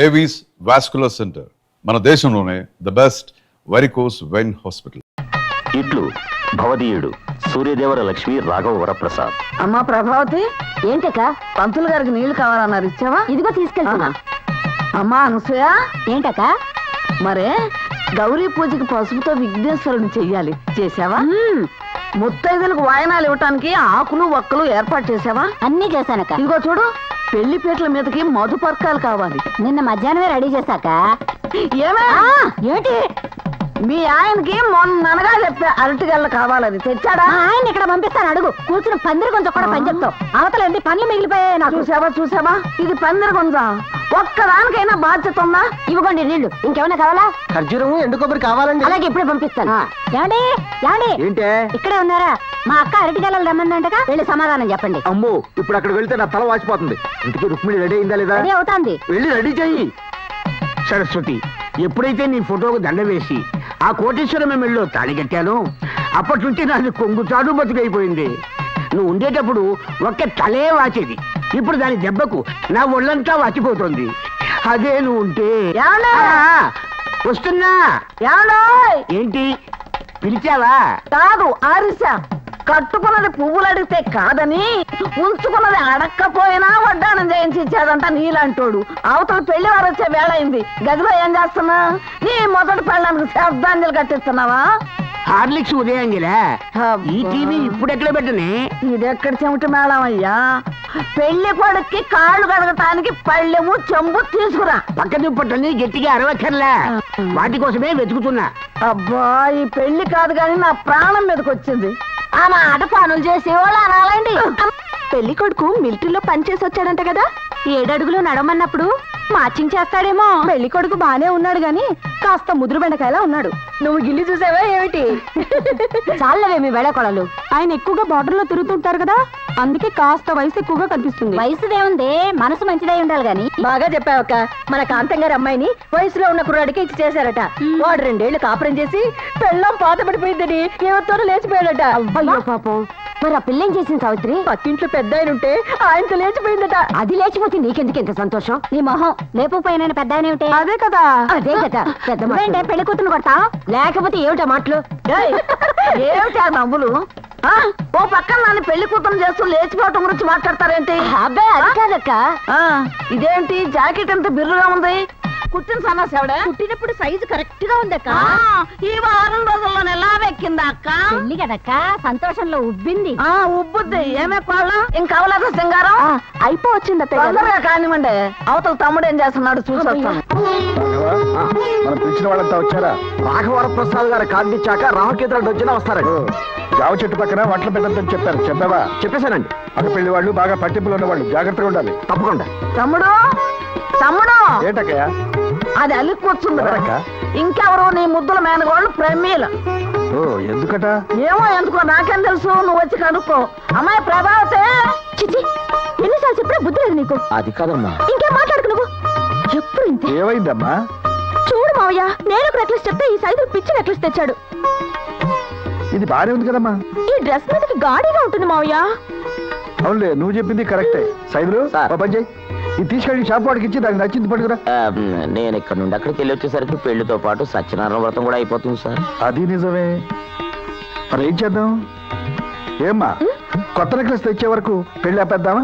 Avis vascular centre, మన దేశంలోనే the best varicose vein hospital. ఇట్లు భవదీయుడు సూర్యదేవర లక్ష్మి రాఘవ వరప్రసాద్. అమ్మా ప్రభావతి, ఏంటక్క పంతులు గారికి నీళ్లు కావాలన్నారు, ఇచ్చావా? ఇదిగో తీసుకెళ్తున్నా. అమ్మా అనసూయ, ఏంటక్క? మరే గౌరీ పూజకి పసుపుతో విఘ్నేశ్వరుని చెయ్యాలి, చేసావా? ముత్తైదులకు వాయనాలు ఇవ్వటానికి ఆకులు ఒక్కలు ఏర్పాటు చేసావా? అన్నీ చేశానక్క. ఇదిగో చూడు, పెళ్లి పీటల మీదకి మధుపర్కాలు కావాలి. నిన్న మధ్యాహ్నమే రెడీ చేశాక. ఏంటి మీ ఆయనకి మొన్ననగా చెప్పా అరటిగల్ల కావాలని, తెచ్చాడా? ఆయన ఇక్కడ పంపిస్తాను, అడుగు. కూర్చుని పందిరి కొంచెం కూడా పని చెప్తావు. అవతల ఎన్ని పనులు మిగిలిపోయాయి నాకు. చూసావా ఇది పందిరి కొంచెం, ఒక్కదానికైనా బాధ్యత ఉందా? ఇవ్వకండి నీళ్లు. ఇంకేమైనా కావాలా? ఖర్జూరము ఎండు కొబ్బరి కావాలండి. అలాగే ఇప్పుడే పంపిస్తాను. ఏంటి ఏంటే ఇక్కడే ఉన్నారా? మా అక్క అరటిగల్లలు రమ్మందంటగా, వెళ్ళి సమాధానం చెప్పండి. అమ్మో, ఇప్పుడు అక్కడ వెళ్తే నా తల వాచిపోతుంది. ఇంటికి రుక్మిణి రెడీ అయిందా లేదా? రెడీ అవుతాంది. వెళ్ళి రెడీ చెయ్యి. సరస్వతి, ఎప్పుడైతే నీ ఫోటోకు దండ వేసి ఆ కోటేశ్వరం మెళ్ళలో తాళి కట్టాను, అప్పటి నుంచి నాది కొంగు చాడు బతుకైపోయింది. నువ్వు ఉండేటప్పుడు ఒక్క తలే వాచేది, ఇప్పుడు దాని దెబ్బకు నా ఒళ్ళంతా వాచిపోతుంది. అదే నువ్వు ఉంటే. వస్తున్నా. ఏంటి పిలిచావా? కాదు, ఆరిసా. కట్టుకున్నది పువ్వులు అడిగితే కాదని, ఉంచుకున్నది అడక్కపోయినా వడ్డానం చేయించి ఇచ్చాడంట నీలాంటోడు. అవతల పెళ్లి వారు వచ్చే వేళ అయింది, గదిలో ఏం చేస్తున్నా? నీ మొదటి పెళ్ళానికి శ్రద్ధాంజలి కట్టిస్తున్నావా? హార్లిక్స్ ఉదయాంగిలా? ఈ టీవీ ఇప్పుడు ఎక్కడ పెట్టనే? ఇదెక్కడ చెమట మేళం అయ్యా? పెళ్లి కొడుక్కి కాళ్ళు కడగటానికి పళ్ళెము చెంబు తీసుకురా. పక్క దుప్పట్లని గట్టిగా అరవచ్చర్లా, వాటి కోసమే వెతుకుతున్నా. అబ్బా, ఈ పెళ్లి కాదు కానీ నా ప్రాణం మీదకి వచ్చింది. ఆ మాట పనులు చేసేవాళ్ళు అనాలండి. పెళ్లి కొడుకు మిలిటరీలో పనిచేసి వచ్చాడంట కదా, 7 అడుగులు నడమన్నప్పుడు మార్చింగ్ చేస్తాడేమో. పెళ్లి కొడుకు బానే ఉన్నాడు గాని కాస్త ముదురు బెండకాయలా ఉన్నాడు. నువ్వు గిల్లి చూసావా ఏమిటి? చాలవేమి వేళకొడలు. ఆయన ఎక్కువగా బార్డర్ లో తిరుగుతుంటారు కదా, అందుకే కాస్త వయసు ఎక్కువగా కనిపిస్తుంది. వయసుదేముంది, మనసు మంచిదై ఉండాలి గాని. బాగా చెప్పావక్క. మన కాంతం గారి అమ్మాయిని వయసులో ఉన్న కుర్రాడికి ఇచ్చి చేశారట. వాడు 2 ఏళ్లు కాపురం చేసి పెళ్ళం పాత పడిపోయిందని ఎవరితోనూ లేచిపోయాడట. అయ్యో పాపం. మరి ఆ పిల్లేం చేసింది సావిత్రి? పక్కింట్లో పెద్ద ఆయన ఉంటే ఆయనతో లేచిపోయిందట. అది లేచిపోతే నీకెందుకు ఎంత సంతోషం? నీ మొహం లేకపోయిన పెద్ద ఆయన ఏమిటి? అదే కదా పెద్ద మాట. పెళ్లి కూతురు కొడతా, లేకపోతే ఏమిటా మాటలు? ఏమిటా నవ్వులు? ఓ పక్కన నన్ను పెళ్లి కూతురు చేస్తూ లేచిపోవటం గురించి మాట్లాడతారేంటి? అబ్బాయి అది కాదక్క. ఇదేంటి జాకెట్ ఎంత బిర్రుగా ఉంది? కుట్టిన సన్నాసేవడా? కుట్టినప్పుడు సైజు కరెక్ట్ గా ఉందక్క. ఈ వారం రోజుల్లో ఎలా వెక్కిందా అక్క? పెళ్లి కదక్క, సంతోషంలో ఉబ్బింది. ఉబ్బుద్ది. ఏమే కోళ్ళ ఇంకవలేదా సింగారం? అయిపోవచ్చింది తొందరగా కానివ్వండి. అవతల తమ్ముడు ఏం చేస్తున్నాడు చూసి వస్తాను. మనం పిలిచిన వాళ్ళంతా వచ్చారా? రాఘవర ప్రసాద్ గారు కార్డు ఇచ్చాక రామకేంద్రుడు వచ్చినా వస్తారండి. జావ చెట్టు పక్కన వంటలు పెట్టద్దని చెప్పారు, చెప్పావా? చెప్పేశానండి. అక్కడ పెళ్లి వాళ్ళు బాగా పట్టింపులు ఉన్నవాళ్ళు, జాగ్రత్తగా ఉండాలి. తప్పకుండా. తమ్ముడు ఏంటక్కయ్యా? అది అల్లికొచ్చుంది. ఇంకెవరు? నీ ముద్దుల మేనగోళ్ళు ప్రమీల. ఎందుకట? ఏమో ఎందుకో నాకేం తెలుసు, నువ్వు వచ్చి కనుక్కో. అమ్మాయి ప్రభావతే. చిచి, ఎన్నిసార్లు చెప్పినా బుద్ధి లేదు నీకు. అది కాదమ్మా. ఇంకేం మాట్లాడుకు నువ్వు. ఎప్పుడు ఇంతే. ఏమైందమ్మా? చూడు మావయ్య, నేను ఒక నెక్లెస్ చెప్తే ఈ సైజు పిచ్చి నెక్లెస్ తెచ్చాడు. ఇది బానే ఉంది కదమ్మా. ఈ డ్రెస్ మీదకి గాడిగా ఉంటుంది మావయ్య. అవునులే, నువ్వు చెప్పింది కరెక్టే. సైదులు పని చేయి, ఇది తీసుకెళ్ళి షాప్ వాడికి ఇచ్చి దానికి నచ్చింది పట్టుకురా. నేను ఇక్కడ నుండి అక్కడికి వెళ్ళి వచ్చేసరికి పెళ్లితో పాటు సత్యనారాయణ వ్రతం కూడా అయిపోతుంది సార్. అది నిజమే. మరి ఏం చేద్దాం? ఏమ్మా, కొత్త నెక్లెస్ తెచ్చే వరకు పెళ్లి ఆపేద్దామా?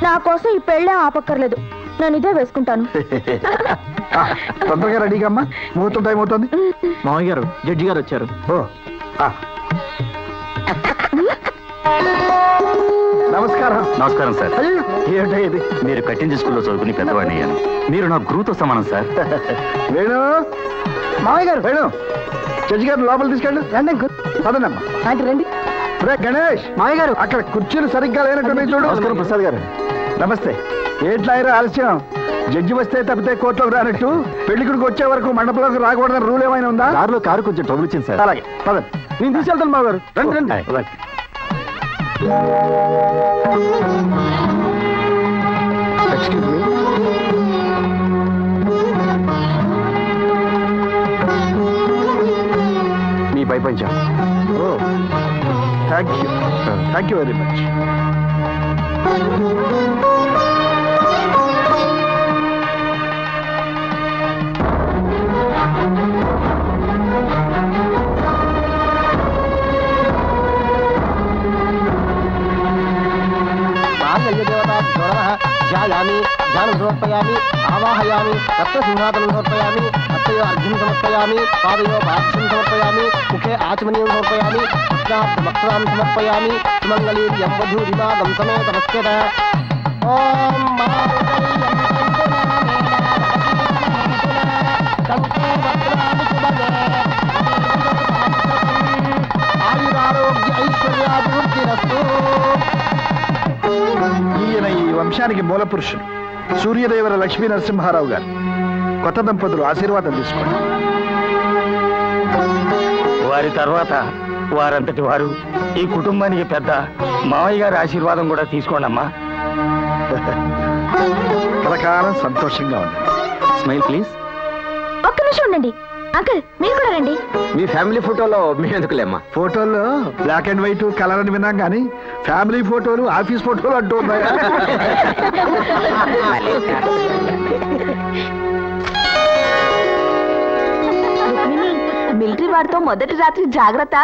నా కోసం ఈ పెళ్ళే ఆపక్కర్లేదు, నేను ఇదే వేసుకుంటాను. తొందరగా రెడీగా అమ్మా, ముహూర్తం టైం అవుతుంది. మామయ్య గారు, జడ్జి గారు వచ్చారు. నమస్కారం. నమస్కారం సార్. ఏమిటా ఇది? మీరు కట్టించి స్కూల్లో చదువుకుని పెద్దవాడిని అయ్యాను. మీరు నా గురువుతో సమానం సార్. వేణు, మామయ్య గారు, వేణు జడ్జి గారు లోపల తీసుకెళ్ళు. రండి పదనమ్మా. రండి. గణేష్, మామయ్య గారు, అక్కడ కుర్చీలు సరిగ్గా లేనట్టు చూడు. నమస్కారం ప్రసాద్ గారు. నమస్తే. ఏంట్లాయరా ఆలస్యం? జడ్జి వస్తే తప్పితే కోర్టులోకి రానట్టు పెళ్లికుడికి వచ్చే వరకు మండపంలోకి రాకూడదని రూల్ ఏమైనా ఉందా? దారిలో కారు కొంచెం ట్రబుల్ ఇచ్చింది సార్. అలాగే పదండి, నేను తీసుకెళ్తాను మామగారు. రండి రండి. Excuse me. మీ పై పంచా. Thank you very much. ध्यायामि ध्यानं समर्पयामि आवाहयामि रत्नसिंहासनं समर्पयामि हस्तयो अर्घ्यं समर्पयामि पादयो पाद्यं समर्पयामि मुखे आचमनीयं समर्पयामि वक्त्रां समर्पयामि सुमङ्गलीं यं वधूरिमागं समेतमस्यत ॐ ఆయురారోగ్య ఐశ్వర్యాభివృద్ధిరస్తు. ఈయన ఈ వంశానికి మూల పురుషుడు సూర్యదేవర లక్ష్మీ నరసింహారావు గారు. కొత్త దంపతులు ఆశీర్వాదం తీసుకోండి. వారి తర్వాత వారంతటి వారు ఈ కుటుంబానికి పెద్ద మావయ్య గారి ఆశీర్వాదం కూడా తీసుకోండి అమ్మా. కలకాలం సంతోషంగా ఉండండి. Smile please. ఒక్క నిమిషం ఉండండి అంకుల్, మీరు కూడా రండి. మీ ఫ్యామిలీ ఫోటోలో మేమెందుకులేమ్మా? ఫోటోల్లో బ్లాక్ అండ్ వైట్ కలర్ అని విన్నాం కానీ ఫ్యామిలీ ఫోటోలు ఆఫీస్ ఫోటోలు అంటూ ఉన్నాయా? మిలిటరీ వాడితో మొదటి రాత్రి జాగ్రత్త.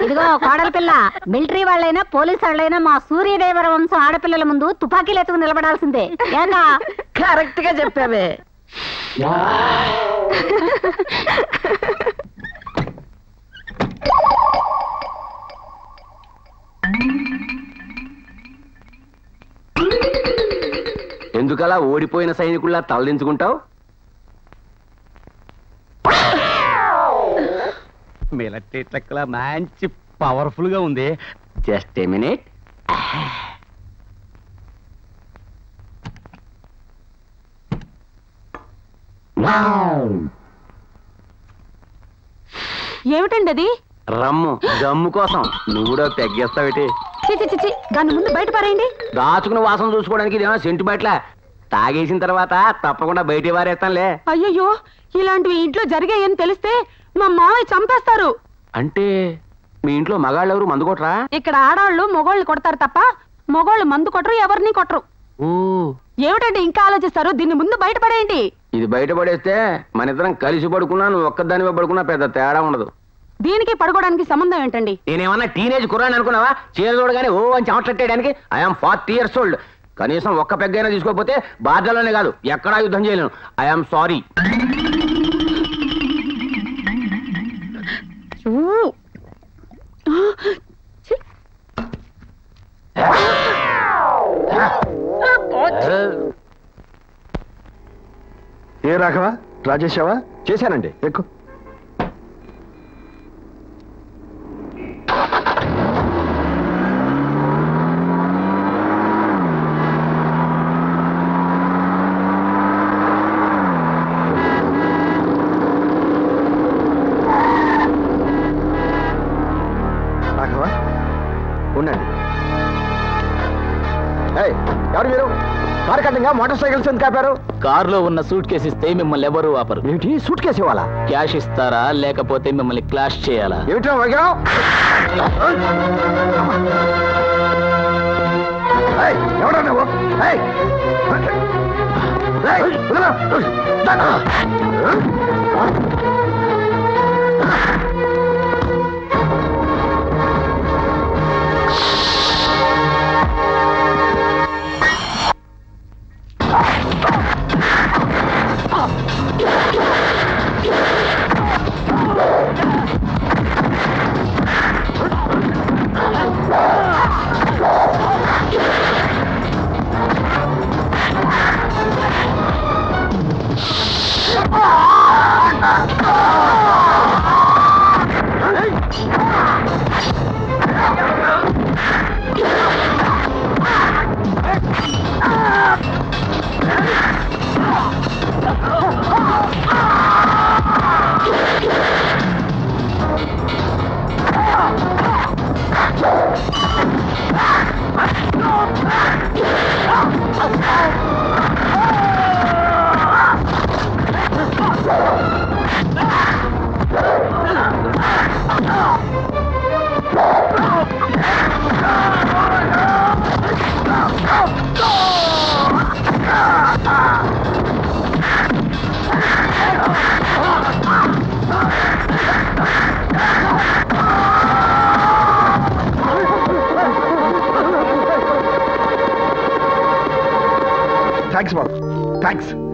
ఇదిగో కోడల పిల్ల, మిలిటరీ వాళ్ళైనా పోలీసు వాళ్ళైనా మా సూర్యదేవర వంశం ఆడపిల్లల ముందు తుపాకీలు ఎత్తుకు నిలబడాల్సిందే. ఏనా కరెక్ట్ గా చెప్పావే. ఎందుకలా ఓడిపోయిన సైనికుల్లా తలదించుకుంటావు? మిలిటరీ ట్రక్లా మంచి పవర్ఫుల్ గా ఉంది. Just a minute. ఏమిటండి అది? రమ్ము గమ్ము కోసం నువ్వు కూడా పెగ్గేస్తావేటి? చిచి చిచి, దాని ముందు బయట పారేయండి. దాచుకుని వాసన చూసుకోవడానికి ఇదేమో సెంటు బయట తాగేసిన తర్వాత తప్పకుండా బయట వారేస్తానులే. అయ్యయ్యో, ఇలాంటివి ఇంట్లో జరిగాయని తెలిస్తే మా మావయ్య చంపేస్తారు. అంటే మీ ఇంట్లో మగాళ్ళు ఎవరు మందు కొట్టరా? ఇక్కడ ఆడవాళ్ళు మొగోళ్ళు కొడతారు తప్ప మగోళ్ళు మందు కొట్టరు, ఎవరిని కొట్టరు. ఓ, ఏమిటండి ఇంకా ఆలోచిస్తారు? దీన్ని ముందు బయట పడేయండి. ఇది బయట పడేస్తే మన ఇద్దరం కలిసి పడుకున్నా, నువ్వు ఒక్కదానివే పడుకున్నా పెద్ద తేడా ఉండదు. దీనికి పడుకోవడానికి సంబంధం ఏంటండి? నేనేమన్నా టీనేజ్ కుర్రాని అనుకున్నావా? చీర చూడగానే ఓ అని చెమటట్టేయడానికి? I'm 40 years old. కనీసం ఒక్క పెగ్గైనా తీసుకోకపోతే బాధ్యతలోనే కాదు ఎక్కడా యుద్ధం చేయలేను. I'm sorry. ఏ రాఘవ, రాజేశావా? చేశానండి. ఎక్కు. రాఘవ ఉండండి. ఎవరు మీరు? కారు కట్టంగా మోటార్ సైకిల్స్ ఎందుకు ఆపారు? కారులో ఉన్న సూట్ కేసు ఇస్తే మిమ్మల్ని ఎవరు ఆపరు. ఏమిటి సూట్ కేసు ఇవ్వాలా? క్యాష్ ఇస్తారా లేకపోతే మిమ్మల్ని క్లాష్ చేయాలా? ఏమిటో వగరం? ఎవడా నువ్వు?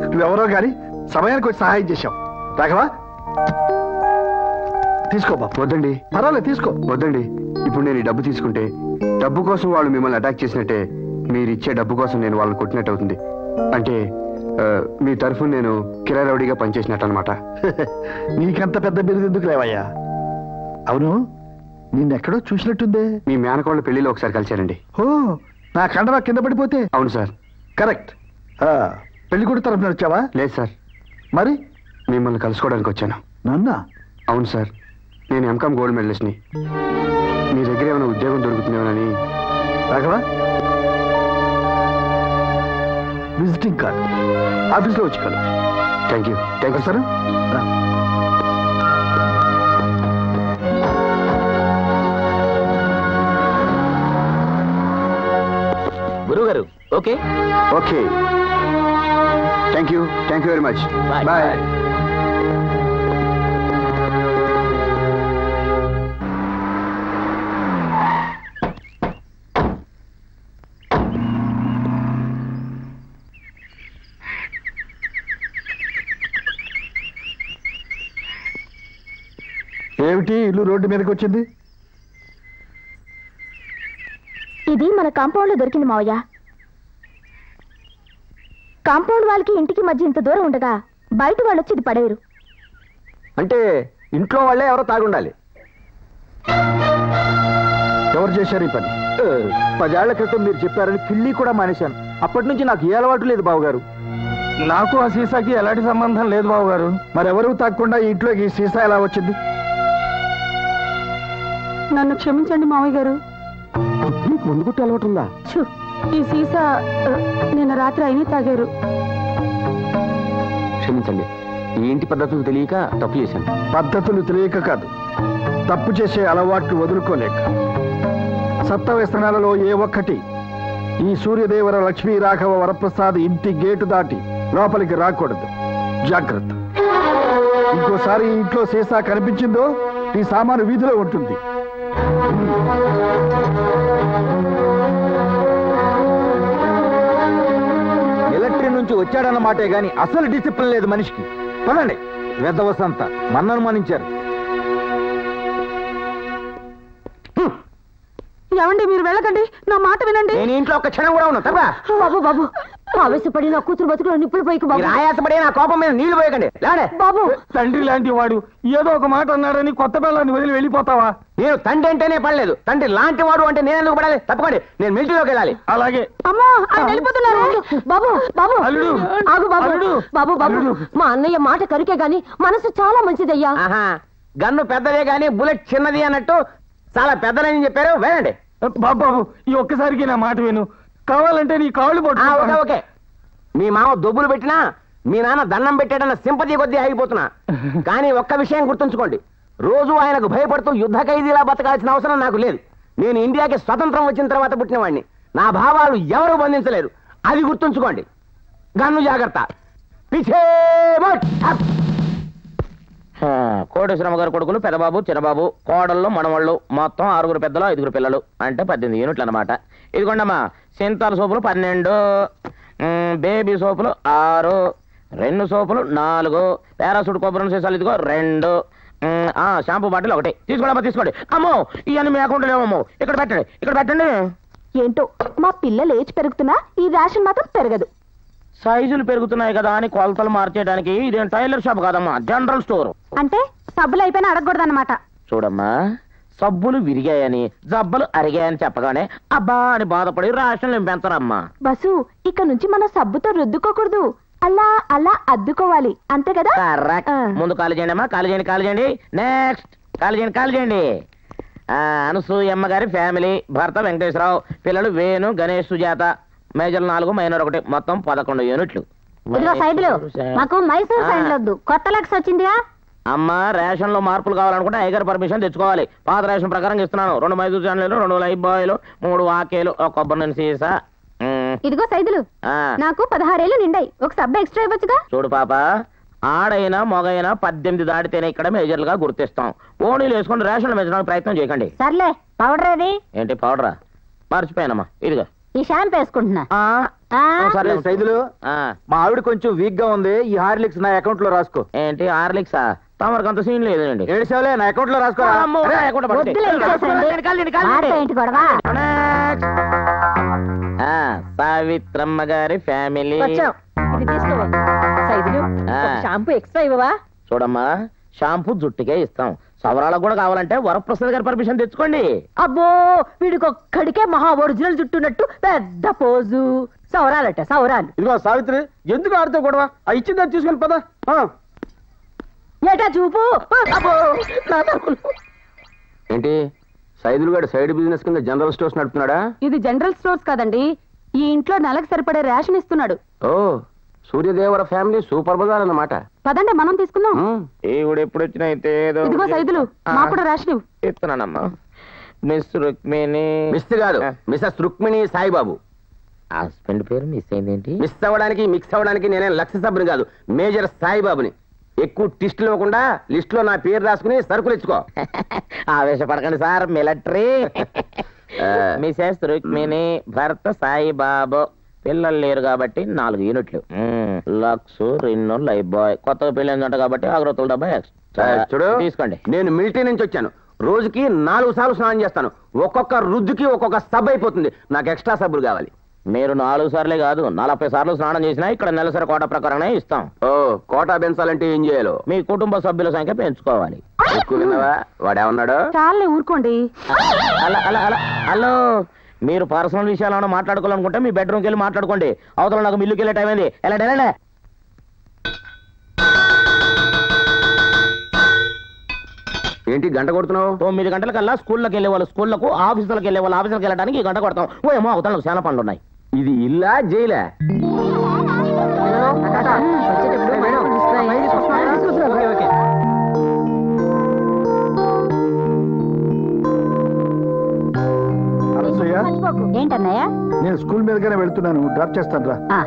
నువ్వెవరో గాని సమయానికి వచ్చి సహాయం చేశావు. రాఘవా తీసుకో బాబు. వద్దండి, పర్వాలేదు తీసుకో. వద్దండి. ఇప్పుడు నేను ఈ డబ్బు తీసుకుంటే డబ్బు కోసం వాళ్ళు మిమ్మల్ని అటాక్ చేసినట్టే, మీరు ఇచ్చే డబ్బు కోసం నేను వాళ్ళని కొట్టినట్టు అవుతుంది. అంటే మీ తరఫున నేను కిరాయి రౌడీగా పనిచేసినట్టు అనమాట. నీకంత పెద్ద బిరుదు ఎందుకు లేవయ్యా? అవును, నిన్నెక్కడో చూసినట్టుందే. మీ మేనకోళ్ళ పెళ్లిలో ఒకసారి కలిశారండి. ఓ, నా కండవా కింద పడిపోతే. అవును సార్. కరెక్ట్. పెళ్లి కూడా తరఫున వచ్చావా? లేదు సార్, మరి మిమ్మల్ని కలుసుకోవడానికి వచ్చాను. నాన్న? అవును సార్, నేను ఎంకామ్ గోల్డ్ మెడలిస్ట్ని. మీ దగ్గర ఏమైనా ఉద్యోగం దొరుకుతుందేమోనని. రాఘవా, విజిటింగ్ కార్డ్ ఆఫీస్లో వచ్చి కలు. Thank you sir. గురువు గారు okay okay, thank you very much. Bye. Bye. ఏమిటి ఇల్లు రోడ్డు మీదకి వచ్చింది? ఇది మన కాంపౌండ్ లో దొరికింది మావయ్య. కాంపౌండ్ వాళ్ళకి ఇంటికి మధ్య ఇంత దూరం ఉండగా బయట వాళ్ళు వచ్చి ఇది పడేరు. అంటే ఇంట్లో వాళ్ళే ఎవరో తాగుండాలి. ఎవరు చేశారు ఈ పని? 10 ఏళ్ల క్రితం మీరు చెప్పారని పిల్లి కూడా మానేశాను. అప్పటి నుంచి నాకు ఏ అలవాటు లేదు బావగారు. నాకు ఆ సీసాకి ఎలాంటి సంబంధం లేదు బాబుగారు. మరెవరూ తాగకుండా ఈ ఇంట్లోకి ఈ సీసా ఎలా వచ్చింది? నన్ను క్షమించండి మావయ్య గారు. నీకు ముందు గుట్టి అలవాటు ఉందా? ఈ సీసా నిన్న రాత్రి అయినా తాగారు. క్షమించండి, ఈ ఇంటి పద్ధతులు తెలియక తప్పు చేశాను. పద్ధతులు తెలియక కాదు, తప్పు చేసే అలవాట్లు వదులుకోలేక. సప్త వ్యసనాలలో ఏ ఒక్కటి ఈ సూర్యదేవర లక్ష్మీ రాఘవ వరప్రసాద్ ఇంటి గేటు దాటి లోపలికి రాకూడదు. జాగ్రత్త. ఇంకోసారి ఈ ఇంట్లో సీసా కనిపించిందో ఈ సామాను వీధిలో ఉంటుంది. మిలిటరీ నుంచి వచ్చాడన్నమాటే గాని అసలు డిసిప్లిన్ లేదు మనిషికి. పదండి, వెద్ద వసంత మన్ను అనుమానించారు. ఏమండి, మీరు వెళ్ళకండి, నా మాట వినండి. నేను ఇంట్లో ఒక క్షణం కూడా ఉన్నా తప్ప. బాబు బాబు, ఆవేశపడి నా కూతురు బతుకులో నిప్పులు పోయికు బాబు. ఆయాసపడి నా కోపం మీద నీళ్లు పోయకండి. లేడే బాబు, తండ్రి లాంటి వాడు ఏదో ఒక మాట అన్నాడని కొత్త పిల్లని వదిలి వెళ్ళిపోతావా? నేను తండ్రి అంటేనే పడలేదు, తండ్రి లాంటి వాడు అంటే నేను ఎందుకు పడాలి? తప్పకండి, నేను మిలిటరీలోకి వెళ్ళాలి. అలాగే. అమ్మా ఆయన వెళ్ళిపోతున్నారు. బాబు బాబు, అల్లుడు, ఆగు బాబు. అల్లుడు, బాబు బాబు, అల్లుడు. మా అన్నయ్య మాట కరికే గాని మనసు చాలా మంచిదయ్యా. ఆహా, గన్ను పెద్దదే గాని బుల్లెట్ చిన్నది అన్నట్టు చాలా పెద్దదని చెప్పారు. వెళ్ళండి. బాబు ఈ ఒక్కసారికి నా మాట విను. కావాలంటే నీ కాళ్ళు ఓకే పట్టు. ఓకే. మీ మామ దొబ్బులు పెట్టినా మీ నాన్న దండం పెట్టాడన్న సింపతి కొద్దీ ఆగిపోతున్నా. కానీ ఒక్క విషయం గుర్తుంచుకోండి, రోజు ఆయనకు భయపడుతూ యుద్ధ ఖైదీలా బతకాల్సిన అవసరం నాకు లేదు. నేను ఇండియాకి స్వతంత్రం వచ్చిన తర్వాత పుట్టినవాడిని. నా భావాలు ఎవరు బంధించలేరు, అది గుర్తుంచుకోండి. గన్ను జాగ్రత్త. పిచ్చే మట్. కోటేశ్వరమ్మ గారు కొడుకులు పెద్దబాబు, చిన్నబాబు, కోడళ్ళు, మనవాళ్ళు, మొత్తం 6 పెద్దలు, 5 పిల్లలు, అంటే 18 యూనిట్లు అన్నమాట. ఇదిగోండమ్మా, సింతాల్ సోపులు 12, బేబీ సోపులు 6, 2 సోపులు 4, పారాసూట్ కొబ్బరి సీసాలు ఇదిగో 2, షాంపూ బాటిల్ 1. తీసుకోండి తీసుకోండి. అమ్మో, ఇవన్నీ మీ అకౌంట్లో లేవమ్మో. ఇక్కడ పెట్టండి. ఏంటో మా పిల్లలు ఏజ్ పెరుగుతున్నా ఈ రేషన్ మాత్రం పెరగదు. సైజులు పెరుగుతున్నాయి కదా అని కొలతలు మార్చేయడానికి ఇదేం టైలర్ షాప్ కాదమ్మా, జనరల్ స్టోర్. అంటే సబ్బులు అయిపోయినా అడగకూడదన్నమాట. చూడమ్మా, సబ్బులు విరిగాయని జబ్బలు అరిగాయని చెప్పగానే అబ్బా అని బాధపడి రేషన్లు పెంచరమ్మా. బసు, ఇక నుంచి మనం సబ్బుతో రుద్దుకోకూడదు, అలా అలా అద్దుకోవాలి, అంతే కదా? కరెక్ట్. ముందు కాలు చేయండి అమ్మా, కాలు చేయండి. నెక్స్ట్ కాలు చేయండి. అనసూయమ్మ గారి ఫ్యామిలీ, భర్త వెంకటేశ్వరరావు, పిల్లలు వేణు, గణేష్, సుజాత, మేజర్ 4, మైనర్ 1, మొత్తం 11 యూనిట్లు. ఇదిగో సైదులు, మాకు మైసూర్ సైన్లు వద్దు, కొత్త లక్స్ వచ్చిందిగా. అమ్మా, రేషన్ లో మార్పులు కావాలనుకుంటే ఐగర్ పర్మిషన్ తెచ్చుకోవాలి. పాత రేషన్ ప్రకారం ఇస్తున్నాను. 2 మైసూర్ శాండ్లు, 2 లైఫ్ బాయ్లు, 3 వాకేలు, 1 కొబ్బరి నూనె సీసా. ఇదిగో సైదులు, నాకు 16 ఏళ్ళు నిండాయి, ఒక సబ్బు ఎక్స్ట్రా ఇవ్వచ్చుగా. చూడు పాప, ఆడైనా మగైనా 18 దాటితేనే ఇక్కడ మేజర్లుగా గుర్తిస్తాం. ఓణీలు వేసుకుని రేషన్లు పెంచడానికి ప్రయత్నం చేయకండి. సర్లే, పౌడర్ ఏది? ఏంటి పౌడరా? మర్చిపోయానమ్మా, ఇదిగో ఈ షాంపూ వేసుకుంటున్నా. ఆ, సరే సైదులు ఆ, మా ఆవిడ కొంచెం వీక్ గా ఉంది. ఈ హార్లిక్స్ నా అకౌంట్ లో రాసుకో. ఏంటి హార్లిక్సా? తమరికి అంత సీన్ లేదండి. ఏడ్చావులే, నా అకౌంట్ లో రాసుకోరా. అమ్మో, నా account లో పడితే. వద్దులే, ఇచ్చేసేయండి. మాతో ఏంటి గొడవ? ఆ, సావిత్రమ్మ గారి ఫ్యామిలీ. వచ్చాం. ఇది తీసుకో సైదులు. ఆ. ఒక షాంపూ ఎక్స్ట్రా ఇవ్వవా? చూడమ్మా, షాంపూ జుట్టుకే ఇస్తాం. సవరాలకు కూడా కావాలంటే వరప్రసాద్ గారి పర్మిషన్ తెచ్చుకోండి. అబ్బో వీడికి ఒక్కడికే మహా ఒరిజినల్ జుట్టున్నట్టు పెద్ద పోజు. సౌరాలట సౌరాలు. ఇదిగో సావిత్రి, ఎందుకు ఆడితే గొడవ? ఆ ఇచ్చిందని తీసుకుని పద. ఏటా చూపు. అబ్బో నా తరపులు. ఏంటి సైదులు గారు సైడ్ బిజినెస్ కింద జనరల్ స్టోర్స్ నడుపుతున్నాడా? ఇది జనరల్ స్టోర్స్ కాదండి, ఈ ఇంట్లో నెలకు సరిపడే రేషన్ ఇస్తున్నాడు. ఓ, సూర్యదేవర ఫ్యామిలీ సూపర్ బజార్ అన్నమాట. పదండి మనం తీసుకుందాం. ఈవిడ ఎప్పుడు వచ్చినా అయితే ఏదో ఇదిగో సైదులు, మా కూడా రేషన్ ఇవ్వు. ఇస్తున్నానమ్మా. మిస్ రుక్మిణి. మిస్ కాదు, మిస్సెస్ రుక్మిణి సాయిబాబు. హస్బెండ్ పేరు మిస్ అయిందేంటి? మిస్ అవ్వడానికి మిక్స్ అవ్వడానికి నేనే లక్ష సభ్యుని కాదు, మేజర్ సాయిబాబుని. ఎక్కువ టిస్టులు ఇవ్వకుండా లిస్ట్ లో నా పేరు రాసుకుని సరుకులు ఇచ్చుకో. ఆవేశపడకండి సార్, మిలిటరీ. మిసెస్ రుక్మిణి, భర్త సాయిబాబు. పిల్లలు లేరు కాబట్టి 4 యూనిట్లు. Lux, Rin, lifebuoy. కొత్తగా పెళ్ళిందంట కాబట్టి అగ్రతుల డబ్బా ఎక్స్ట్రా. చూడు, తీసుకోండి. నేను మిలిటరీ నుంచి వచ్చాను. రోజుకి 4 సార్లు స్నానం చేస్తాను. ఒక్కొక్క రుద్దుకి ఒక్కొక్క సబ్ అయిపోతుంది. నాకు ఎక్స్ట్రా సబ్బులు కావాలి. మీరు 4 సార్లే కాదు 40 సార్లు స్నానం చేసినా ఇక్కడ నెలసరి కోట ప్రకారమే ఇస్తాం. ఓ, కోటా పెంచాలంటే ఏం చేయాలో? మీ కుటుంబ సభ్యుల సంఖ్య పెంచుకోవాలి. ఎక్కువ విన్నావా? వాడేమన్నాడు? చాలే ఊరుకోండి. హలో, మీరు పర్సనల్ విషయాలను మాట్లాడుకోవాలనుకుంటే మీ బెడ్రూమ్కి వెళ్ళి మాట్లాడుకోండి. అవతల నాకు మిల్లుకి వెళ్ళే టైం అయింది. ఎలా ఏంటి గంట కొడుతున్నావు? 9 గంటలకల్లా స్కూల్లోకి వెళ్ళే వాళ్ళు స్కూళ్ళకు, ఆఫీసులకు వెళ్ళే వాళ్ళు ఆఫీసులకు వెళ్ళడానికి ఈ గంట కొడతాం. ఓ ఏమో అవతల నాకు చాలా పనులు ఉన్నాయి. ఇది ఇల్లా జైలా? అనసూయ, ఏంటన్నయ్య? నేను స్కూల్ మీదగానే వెళ్తున్నాను, డ్రాప్ చేస్తాను రా. ఆ,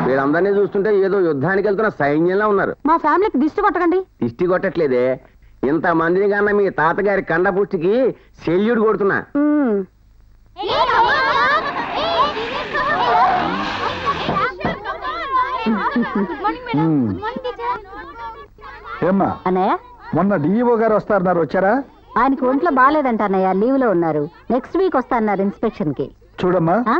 వీళ్ళందరినీ చూస్తుంటే ఏదో యుద్ధానికి వెళ్తున్న సైన్యంలా ఉన్నారు. మా ఫ్యామిలీకి దిష్టి కొట్టకండి. దిష్టి కొట్టట్లేదే, ఇంత మందిని కన్నా మీ తాతగారి కండపుష్టికి సెల్యూట్ కొడుతున్నా. ఏమ్మా, అన్నయ్య మొన్న డిఈఓ గారు వస్తారన్నారు, వచ్చారా? ఆయనకి ఒంట్లో బాగాలేదంట అన్నయ్య, లీవ్ లో ఉన్నారు. నెక్స్ట్ వీక్ వస్తారన్నారు ఇన్స్పెక్షన్ కి. చూడమ్మా, ఆ?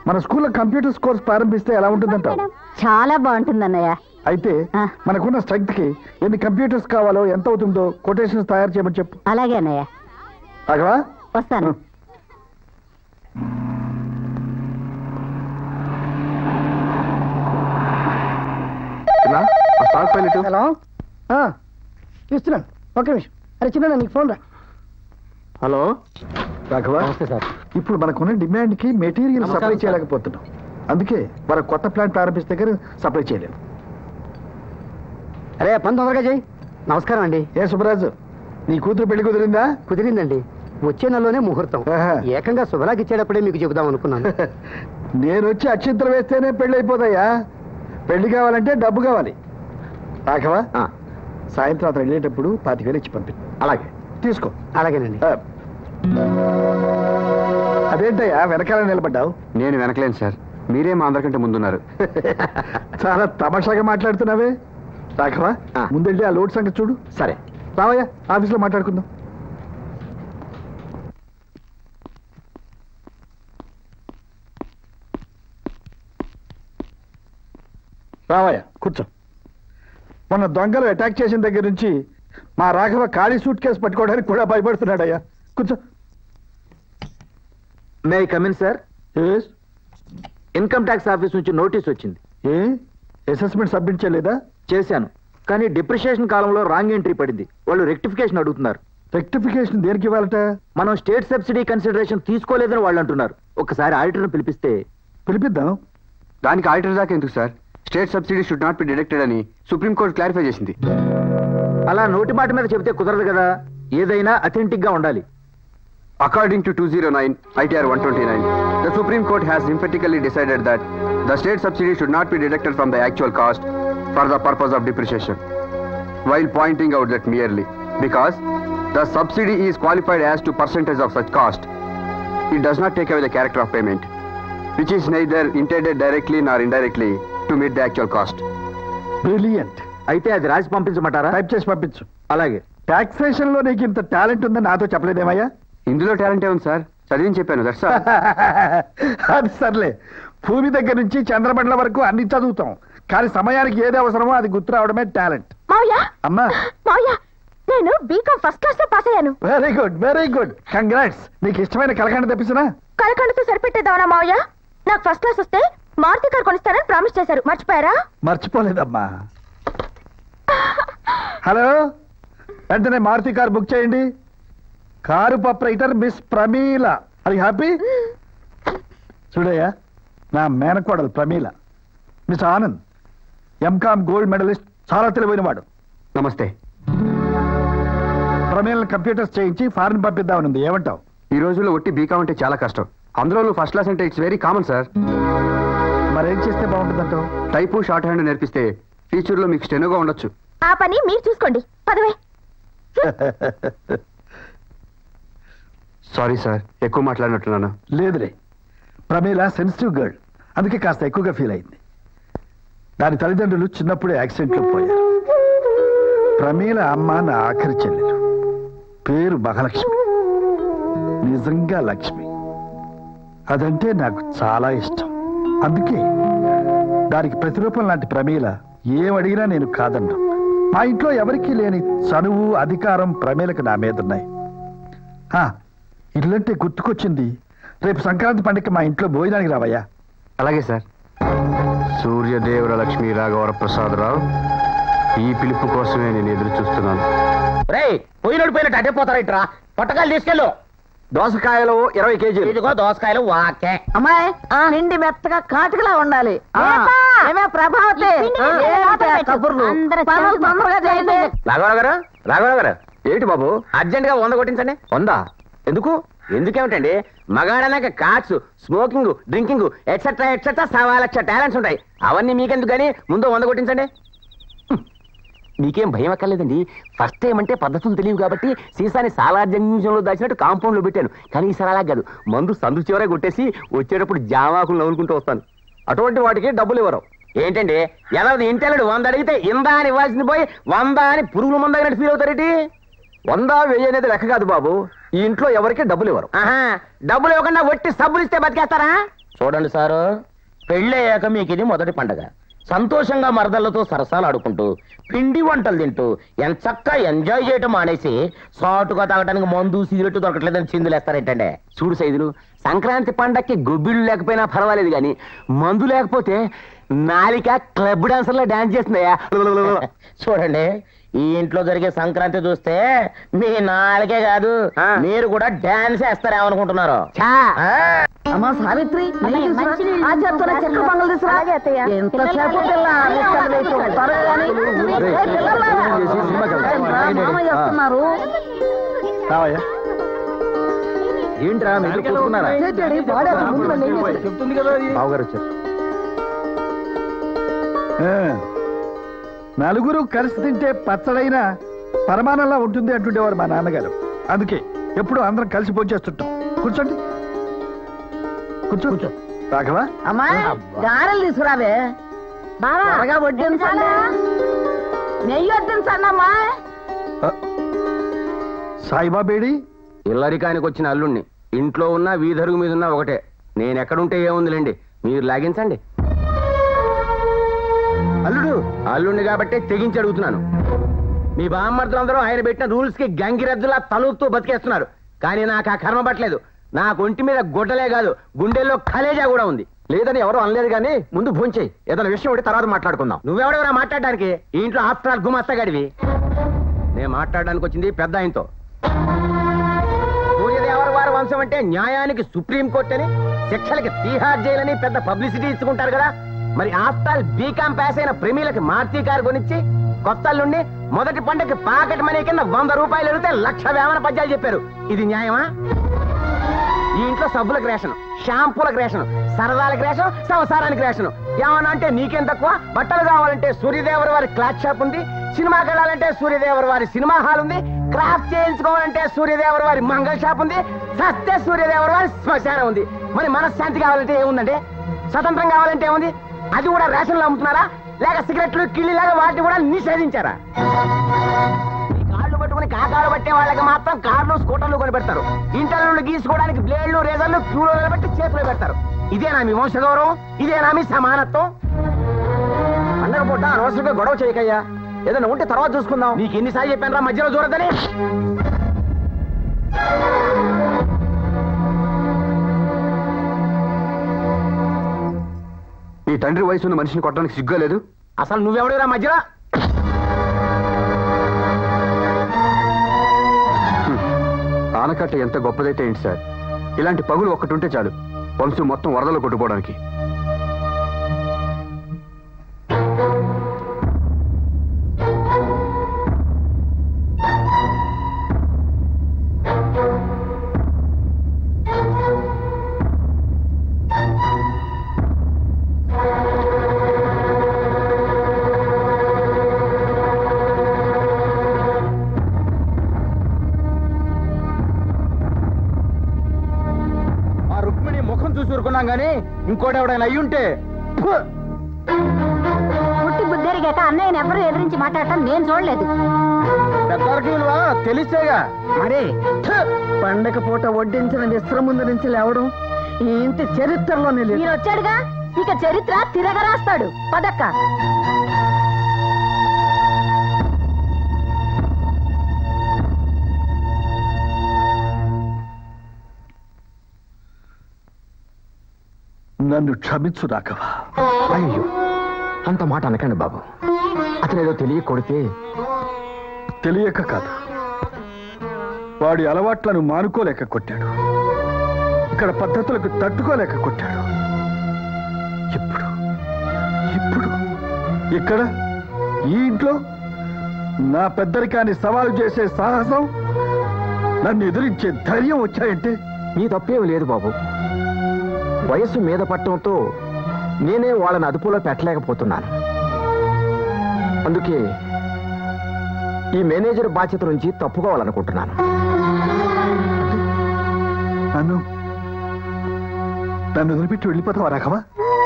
మన స్కూల్లో కంప్యూటర్స్ కోర్స్ ప్రారంభిస్తే ఎలా ఉంటుందంటావు? చాలా బాగుంటుంది అన్నయ్య. అయితే ఆ. మనకున్న స్ట్రెంగ్త్ కి ఎన్ని కంప్యూటర్స్ కావాలో, ఎంత అవుతుందో కొటేషన్స్ తయారు చేయమని చెప్పు. అలాగే అన్నయ్య, రాఘవా, వస్తాను. ఇలా, ఆ స్టాక్ పైలట్. హలో, ఇస్తున్నాను. ఒక్క నిమిషం. అరే చిన్న నీకు ఫోన్ రా. హలో రాఘవా, ఇప్పుడు మనకున్న డిమాండ్ కి మెటీరియల్ సప్లై చేయలేకపోతున్నాం. అందుకే మన కొత్త ప్లాంట్ ప్రారంభిస్తే కానీ సప్లై చేయలేము. అరే పని తొందరగా చెయ్యి. నమస్కారం అండి. ఏ సుబ్బరాజు, నీ కూతురు పెళ్లి కుదిరిందా? కుదిరిందండి, వచ్చే నెలలోనే ముహూర్తం. ఆహా. ఏకంగా శుభలాకి ఇచ్చేటప్పుడే మీకు చెబుదాం అనుకున్నాను. నేను వచ్చి అక్షింతలు వేస్తేనే పెళ్లి అయిపోతాయా? పెళ్లి కావాలంటే డబ్బు కావాలి. రాఘవా, సాయంత్రం అతను వెళ్ళేటప్పుడు 25,000 ఇచ్చి పంపి. అలాగే తీసుకో. అలాగేనండి. అదేంటయ్యా వెనకాల నిలబడ్డావు? నేను వెనకలేను సార్, మీరే మా అందరికంటే ముందున్నారు. చాలా తమాషాగా మాట్లాడుతున్నావే. రాఘవా, ముందెళ్ళి ఆ లోడ్ సంగతి చూడు. సరే. రావయ్యా, ఆఫీస్లో మాట్లాడుకుందాం. రావయ్యా, కూర్చో. మొన్న దొంగలు అటాక్ చేసిన దగ్గర నుంచి మా రాఘవ ఖాళీ సూట్ కేసు పట్టుకోవడానికి కూడా భయపడుతున్నాడయ్యా. కూర్చో. May I come in sir? Yes. Income tax office నుంచి నోటీస్ వచ్చింది. ఏ అసెస్మెంట్ సబ్మిట్ చేయలేదా? చేశాను, కానీ డిప్రిషియేషన్ కాలంలో రాంగ్ ఎంట్రీ పడింది. వాళ్ళు రెక్టిఫికేషన్ అడుగుతున్నారు. రెక్టిఫికేషన్ దేనికి ఇవ్వాలట? మనం స్టేట్ సబ్సిడీ కన్సిడరేషన్ తీసుకోలేదని వాళ్ళు అంటున్నారు. ఒకసారి ఆడిటర్ను పిలిపిస్తే. పిలిపిద్దాం. దానికి ఆడిటర్ దాకా ఎందుకు sir? State subsidy should not be deducted అని సుప్రీంకోర్టు క్లారిఫై చేసింది. అలా నోటి మాట మీద చెబితే కుదరదు కదా, ఏదైనా అథెంటిక్ గా ఉండాలి. According to 209 ITR 129, the Supreme Court has emphatically decided that the state subsidy should not be deducted from the actual cost for the purpose of depreciation, while pointing out that merely because the subsidy is qualified as to percentage of such cost, it does not take away the character of payment, which is neither intended directly nor indirectly to meet the actual cost. Brilliant. అయితే అది రాసి పంపించమంటారా? Type చేసి పంపించు. అలాగే. Taxation లో నీకు ఇంత talent ఉందని నాతో చెప్పలేదేమయ్యా? ఇందులో టాలెంట్ ఏముంది సార్, చదివిని చెప్పాను దట్స్ ఆల్. అది సర్లే, భూమి దగ్గర నుంచి చంద్రమండలం వరకు అన్ని చదువుతాం, కానీ సమయానికి ఏది అవసరమో అది గుర్తు రావడమే టాలెంట్. మావయ్య అమ్మా, మావయ్య నేను బీకామ్ ఫస్ట్ క్లాస్ లో పాస్ అయ్యాను. Very good very good, congrats. నీకు ఇష్టమైన కలకండ తెప్పిస్తున్నా? కలకండతో సరిపెట్టేద్దామనా మావయ్య? నాకు ఫస్ట్ క్లాస్ వస్తే మారుతి కార్ కొనిస్తానని ప్రామిస్ చేశారు, మర్చిపోయారా? మర్చిపోలేదమ్మా. హలో, వెంటనే మారుతి కార్ బుక్ చేయండి. Car proprietor miss Pramila. అది హ్యాపీ? చూడయ్యా, నా మేనకోడలు Pramila. Miss Anand MCom gold medallist, చాలా తెలివైన వాడు. నమస్తే. ప్రమీలను కంప్యూటర్స్ చేయించి ఫారిన్ పంపిద్దామనుంది, ఏమంటావు? ఈ రోజుల్లో ఒట్టి బీకామ్ అంటే చాలా కష్టం, అందులో ఫస్ట్ క్లాస్ అంటే ఇట్స్ వెరీ కామన్ సార్. మరేం చేస్తే బాగుంటుందంటావు? టైపు షార్ట్ హ్యాండ్ నేర్పిస్తే ఫ్యూచర్ లో మీకు స్టెనోగా ఉండొచ్చు. ఆ పని మీరు చూసుకోండి, పదవే. సారీ సార్, ఎక్కువ మాట్లాడినట్టున్నాను. లేదులే, ప్రమీల సెన్సిటివ్ గర్ల్, అందుకే కాస్త ఎక్కువగా ఫీల్ అయింది. దాని తల్లిదండ్రులు చిన్నప్పుడే యాక్సిడెంట్లో పోయారు. ప్రమీల అమ్మ నా ఆఖరి చెల్లెలు, పేరు మహాలక్ష్మి. నిజంగా లక్ష్మి. అదంటే నాకు చాలా ఇష్టం. అందుకే దానికి ప్రతిరూపం లాంటి ప్రమీల ఏమడిగినా నేను కాదన్నా. మా ఇంట్లో ఎవరికీ లేని చనువు, అధికారం ప్రమీలకు నా మీద ఉన్నాయి. ఇల్లంటే గుర్తుకొచ్చింది, రేపు సంక్రాంతి పండుగ మా ఇంట్లో భోజనానికి రావయ్యా. అలాగే సార్. సూర్యదేవర లక్ష్మీ రాఘవర ప్రసాదరావు, ఈ పిలుపు కోసమే నేను ఎదురు చూస్తున్నాను. రేయ్, పోయినట్టు పోయినట్టు అడ్డే పోతారైట్రా. పొట్టకాయలు తీసుకెళ్ళు. దోసకాయలు 20 కేజీలు. ఇదిగో దోసకాయలు వాకే. అమ్మాయి నిండి మెత్తగా కాటుకలా ఉండాలి. ప్రభావతి కబుర్లు తొందరగా చేయండి. రాఘవరావు గారు, రాఘవరావు గారు, ఏంటి బాబు అర్జెంట్ గా 100 కొట్టించండి. 100 ఎందుకు? ఎందుకేమిటండి, మగాడనాక cards, smoking, drinking etcetera etcetera 1,00,000 talents ఉంటాయి. అవన్నీ మీకెందుకు కానీ ముందు 100 కొట్టించండి. మీకేం భయం అక్కర్లేదండి. ఫస్ట్ టైం అంటే పద్ధతులు తెలియవు కాబట్టి సీసాని సాలార్జంలో దాచినట్టు కాంపౌండ్ లో పెట్టాను. కానీ ఈసారి అలా కాదు, మందు సందు చివరే కొట్టేసి వచ్చేటప్పుడు జామాకులు నవ్వుకుంటూ వస్తాను. అటువంటి వాటికి డబ్బులు ఇవ్వరు. ఏంటండి, ఎలా ఇంటెల్లడు 100 అడిగితే ఇందా అని ఇవ్వాల్సింది పోయి 100 అని పురుగుల మందు దగ్గర ఫీల్ అవుతారేంటి? 100, 1000 అనేది లెక్క కాదు బాబు. ఈ ఇంట్లో ఎవరికి డబ్బులు ఇవ్వరు. డబ్బులు ఇవ్వకుండా వట్టి సబ్బులు ఇస్తే బతికేస్తారా? చూడండి సారు, పెళ్ళయ్యాక మీకు ఇది మొదటి పండగ. సంతోషంగా మరదళ్లతో సరసాలు ఆడుకుంటూ పిండి వంటలు తింటూ ఎంచక్కా ఎంజాయ్ చేయటం మానేసి సాటుగా తాగడానికి మందు సిగరెట్ దొరకట్లేదని చిందులేస్తారేంటండి? చూడు సైదులు, సంక్రాంతి పండక్కి గొబ్బిళ్ళు లేకపోయినా పర్వాలేదు కానీ మందు లేకపోతే నాలిక క్లబ్ డాన్సర్లో డాన్స్ చేస్తున్నాయా? చూడండి, ఈ ఇంట్లో జరిగే సంక్రాంతి చూస్తే మీ నాలుగే కాదు మీరు కూడా డాన్స్ వేస్తారేమనుకుంటున్నారు. అమ్మా సావిత్రి, ఆ చేతున్న చెక్క పొంగల్ తీసుకురా. ఎంతసేపు పిల్ల వస్తున్నారు. ఏంట్రా మీరు కూర్చున్నారా? చెప్తుంది కదా బావగారు వచ్చారు. నలుగురు కలిసి తింటే పచ్చడైన పరమానంలా ఉంటుంది అంటుండేవారు మా నాన్నగారు. అందుకే ఎప్పుడు అందరం కలిసి భోంచేస్తుంటాం. కూర్చోండి, కూర్చో. రాఘవా, అమ్మా గారెలు తీసుకురావే. బాగా వడ్డించండి, నెయ్యి వడ్డించండి అమ్మా. సాయిబాబేడి ఇల్లరికానికి వచ్చిన అల్లుణ్ణి. ఇంట్లో ఉన్న వీధరుగు మీద ఉన్న ఒకటే. నేను ఎక్కడుంటే ఏముందిలేండి, మీరు లాగించండి. అల్లుండి కాబట్టి తెగించి అడుగుతున్నాను. మీ బామ్మర్దులందరూ ఆయన పెట్టిన రూల్స్ కి గంగిరెద్దులా తలూపుతూ బతికేస్తున్నారు. కానీ నాకు ఆ కర్మ పట్టలేదు. నాకు ఒంటి మీద గుడ్డలే కాదు, గుండెల్లో కలేజా కూడా ఉంది. లేదని ఎవరు అనలేదు కానీ ముందు భోంచేయి. ఏదైనా విషయం ఒకటి తర్వాత మాట్లాడుకుందాం. నువ్వెవడెవరా మాట్లాడడానికి? ఈ ఇంట్లో ఆఫ్టర్ ఆల్ గుమస్తగాడివి. నేను మాట్లాడడానికి వచ్చింది పెద్ద ఆయనతో. సూర్యదేవర వారి వంశం అంటే న్యాయానికి సుప్రీంకోర్టు అని, శిక్షలకి తీహార్ జైలు అని పెద్ద పబ్లిసిటీ ఇచ్చుకుంటారు కదా. మరి ఆఫ్టర్ బీకాం పాస్ అయిన ప్రేమీలకి మారుతి కారు కొనిచ్చి కొత్తల్లుండి మొదటి పంటకి పాకెట్ మనీ కింద 100 రూపాయలు అడిగితే 1,00,000 వేమన పద్యాలు చెప్పారు. ఇది న్యాయమా? ఈ ఇంట్లో సబ్బులకు రేషన్, షాంపూలకు రేషన్, సరదాలకు రేషన్, సంసారానికి రేషన్. ఏమన్నా అంటే నీకేం తక్కువ? బట్టలు కావాలంటే సూర్యదేవర వారి క్లాత్ షాప్ ఉంది, సినిమాకి వెళ్ళాలంటే సూర్యదేవర వారి సినిమా హాల్ ఉంది, క్రాఫ్ట్ చేయించుకోవాలంటే సూర్యదేవర వారి మంగళ షాప్ ఉంది, సత్య సూర్యదేవర వారి శ్మశానం ఉంది. మరి మనశ్శాంతి కావాలంటే ఏముందంటే? స్వతంత్రం కావాలంటే ఏముంది? అది కూడా రేషన్లు అమ్ముతున్నారా, లేక సిగరెట్లు కిళ్ళిలాగా వాటిని కూడా నిషేధించారా? పట్టుకుని కాకాలు పట్టే వాళ్ళకి మాత్రం కార్లు స్కూటర్లు కొని పెడతారు. ఇంటర్వ్యూలు గీసుకోవడానికి బ్లేడ్లు రేజర్లు క్యూలో నిలబెట్టి చేతులు పెడతారు. ఇదేనా మీ వంశ గౌరవం? ఇదేనా మీ సమానత్వం? పండగ పూట అనవసరంగా గొడవ చేయకయ్యా. ఏదైనా ఉంటే తర్వాత చూసుకుందాం. నీకు ఎన్నిసార్లు చెప్పాను రా మధ్యలో చూడద్దని. ఈ తండ్రి వయసు ఉన్న మనిషిని కొట్టడానికి సిగ్గా లేదు? అసలు నువ్వెవడురా మధ్యలో? ఆనకట్ట ఎంత గొప్పదైతే ఏంటి సార్, ఇలాంటి పగులు ఒక్కటి ఉంటే చాలు వంశం మొత్తం వరదలు కొట్టుకోవడానికి. గానీ ఇంకోటి ఎవడైనా అయ్యుంటే పుట్టి బుద్ధెరిగాక అన్నయ్యని ఎవరు ఎదిరించి మాట్లాడటం నేను చూడలేదు. పెద్దలకి తెలిసేగా మరి పండగ పూట వడ్డించిన విశ్రమ ముందు నుంచి లేవడం ఈ ఇంటి చరిత్రలోనే లేదు. మీరు వచ్చాడుగా, ఇక చరిత్ర తిరగరాస్తాడు. పదక్క. నన్ను క్షమించు రాఘవ. అయ్యో, అంత మాట అనకండి బాబు. అతనేదో తెలియ కొడితే. తెలియక కాదు, వాడి అలవాట్లను మానుకోలేక కొట్టాడు. ఇక్కడ పద్ధతులకు తట్టుకోలేక కొట్టాడు. ఇప్పుడు ఇప్పుడు ఇక్కడ ఈ ఇంట్లో నా పెద్దరికాన్ని సవాలు చేసే సాహసం, నన్ను ఎదిరించే ధైర్యం వచ్చాయంటే నీ తప్పేం లేదు బాబు. వయస్సు మీద పట్టడంతో నేనే వాళ్ళని అదుపులో పెట్టలేకపోతున్నాను. అందుకే ఈ మేనేజర్ బాధ్యత నుంచి తప్పుకోవాలనుకుంటున్నాను. నన్ను వదిలిపెట్టి వెళ్ళిపోతావా రాఘవ?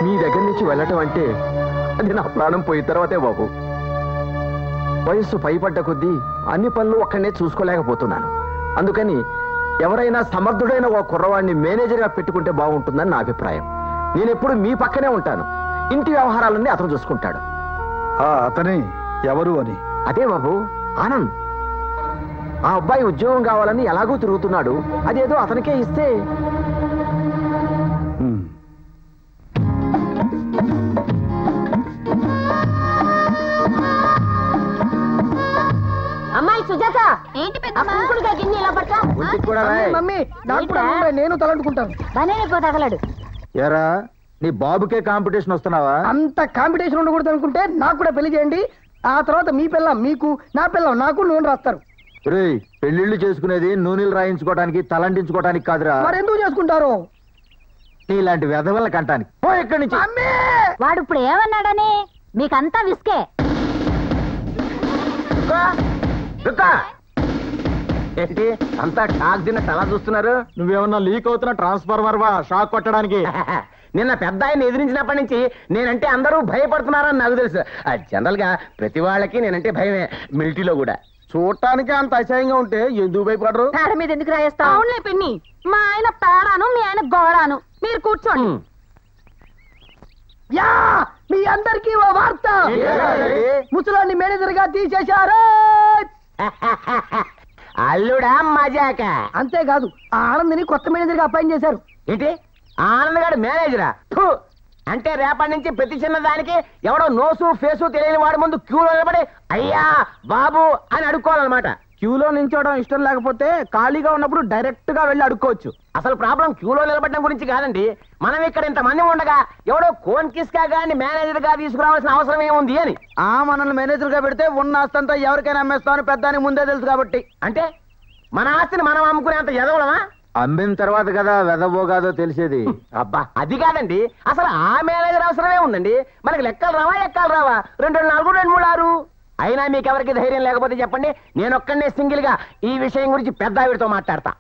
మీ దగ్గర నుంచి వెళ్ళటం అంటే అది నా ప్రాణం పోయిన తర్వాతే బాబు. వయస్సు పైపడ్డ కొద్దీ అన్ని పనులు ఒక్కడనే చూసుకోలేకపోతున్నాను. అందుకని ఎవరైనా సమర్థుడైన ఓ కుర్రవాడిని మేనేజర్గా పెట్టుకుంటే బాగుంటుందని నా అభిప్రాయం. నేనెప్పుడు మీ పక్కనే ఉంటాను. ఇంటి వ్యవహారాలన్నీ అతను చూసుకుంటాడు. అతనే ఎవరు అని? అదే బాబు, ఆనంద్. ఆ అబ్బాయి ఉద్యోగం కావాలని ఎలాగూ తిరుగుతున్నాడు. అదేదో అతనికే ఇస్తే. అమ్మాయి సుజాత, ఏంటి పెద్ద గిన్నె ఇలా పట్టా? మమ్మీ నేను తలంటుకుంటాను. బనేకో తగలడు. ఎరా, నీ బాబుకే కాంపిటీషన్ వస్తున్నావా? అంత కాంపిటీషన్ ఉండకూడదు అనుకుంటే నాకు కూడా పెళ్లి చేయండి. ఆ తర్వాత మీ పిల్లం మీకు, నా పిల్లం నాకు నూనె రాస్తారు. పెళ్లిళ్ళు చేసుకునేది నూనెలు రాయించుకోవడానికి, తలంటించుకోవడానికి కాదురా. మరెందుకు చేసుకుంటారు? నీలాంటి వెధవల కంటానికి. ఓ ఇక్కడి నుంచి. వాడు ఇప్పుడు ఏమన్నాడని? మీకంతా విసుకే. ఏంటి అంతా షాక్ తిన్నట్టు అలా చూస్తున్నారు? నువ్వేమన్నా లీక్ అవుతున్న ట్రాన్స్ఫార్మర్ వా షాక్ కొట్టడానికి? నిన్న పెద్ద ఆయన ఎదిరించినప్పటి నుంచి నేనంటే అందరూ భయపడుతున్నారని నాకు తెలుసు. జనరల్ గా ప్రతి వాళ్ళకి నేనంటే భయమే, మిలిటరీలో కూడా. చూడటానికి అంత అసహ్యంగా ఉంటే ఎందుకు భయపడరు? పేడ మీద ఎందుకు రాయేస్తా? అవునులే పిన్ని, మా ఆయన పేడాను, మీ ఆయన గోడాను. మీరు కూర్చోండి. యా, మీ అందరికీ ఓ వార్త. ముసలాన్ని మేనేజర్ గా తీసేశారు. అల్లుడా మజాక? అంతేకాదు, ఆ ఆనందిని కొత్త మేనేజర్ గా అపాయింట్ చేశారు. ఏంటి, ఆనంద్ గారు మేనేజరా? అంటే రేపటి నుంచి ప్రతి చిన్న దానికి ఎవడో నోసు ఫేసు తెలియని వాడి ముందు క్యూలో నిలబడి అయ్యా బాబు అని అడుక్కోవాలన్నమాట. క్యూలో నిల్చోవడం ఇష్టం లేకపోతే ఖాళీగా ఉన్నప్పుడు డైరెక్ట్ గా వెళ్ళి అడుక్కోవచ్చు. అసలు ప్రాబ్లం క్యూలో నిలబడడం గురించి కాదండి. మనం ఇక్కడ ఇంతమంది ఉండగా ఎవడో కోన్ కిస్కా గాని మేనేజర్ గా తీసుకురావాల్సిన అవసరం ఏముంది అని. మనల్ని మేనేజర్ గా పెడితే ఉన్న ఆస్తంతా ఎవరికైనా అమ్మేస్తామని పెద్దానికి ముందే తెలుసు కాబట్టి. అంటే మన ఆస్తిని మనం అమ్ముకునేంత ఎదవడమా? అమ్మిన తర్వాత కదా వెదబోగాదో తెలిసేది. అబ్బా అది కాదండి, అసలు ఆ మేనేజర్ అవసరమే ఉందండి. మనకి లెక్కలు రావా 2 4 2 3 6. అయినా మీకెవరికి ధైర్యం లేకపోతే చెప్పండి, నేను ఒక్కనే సింగిల్ గా ఈ విషయం గురించి పెద్ద ఆవిడతో మాట్లాడతా.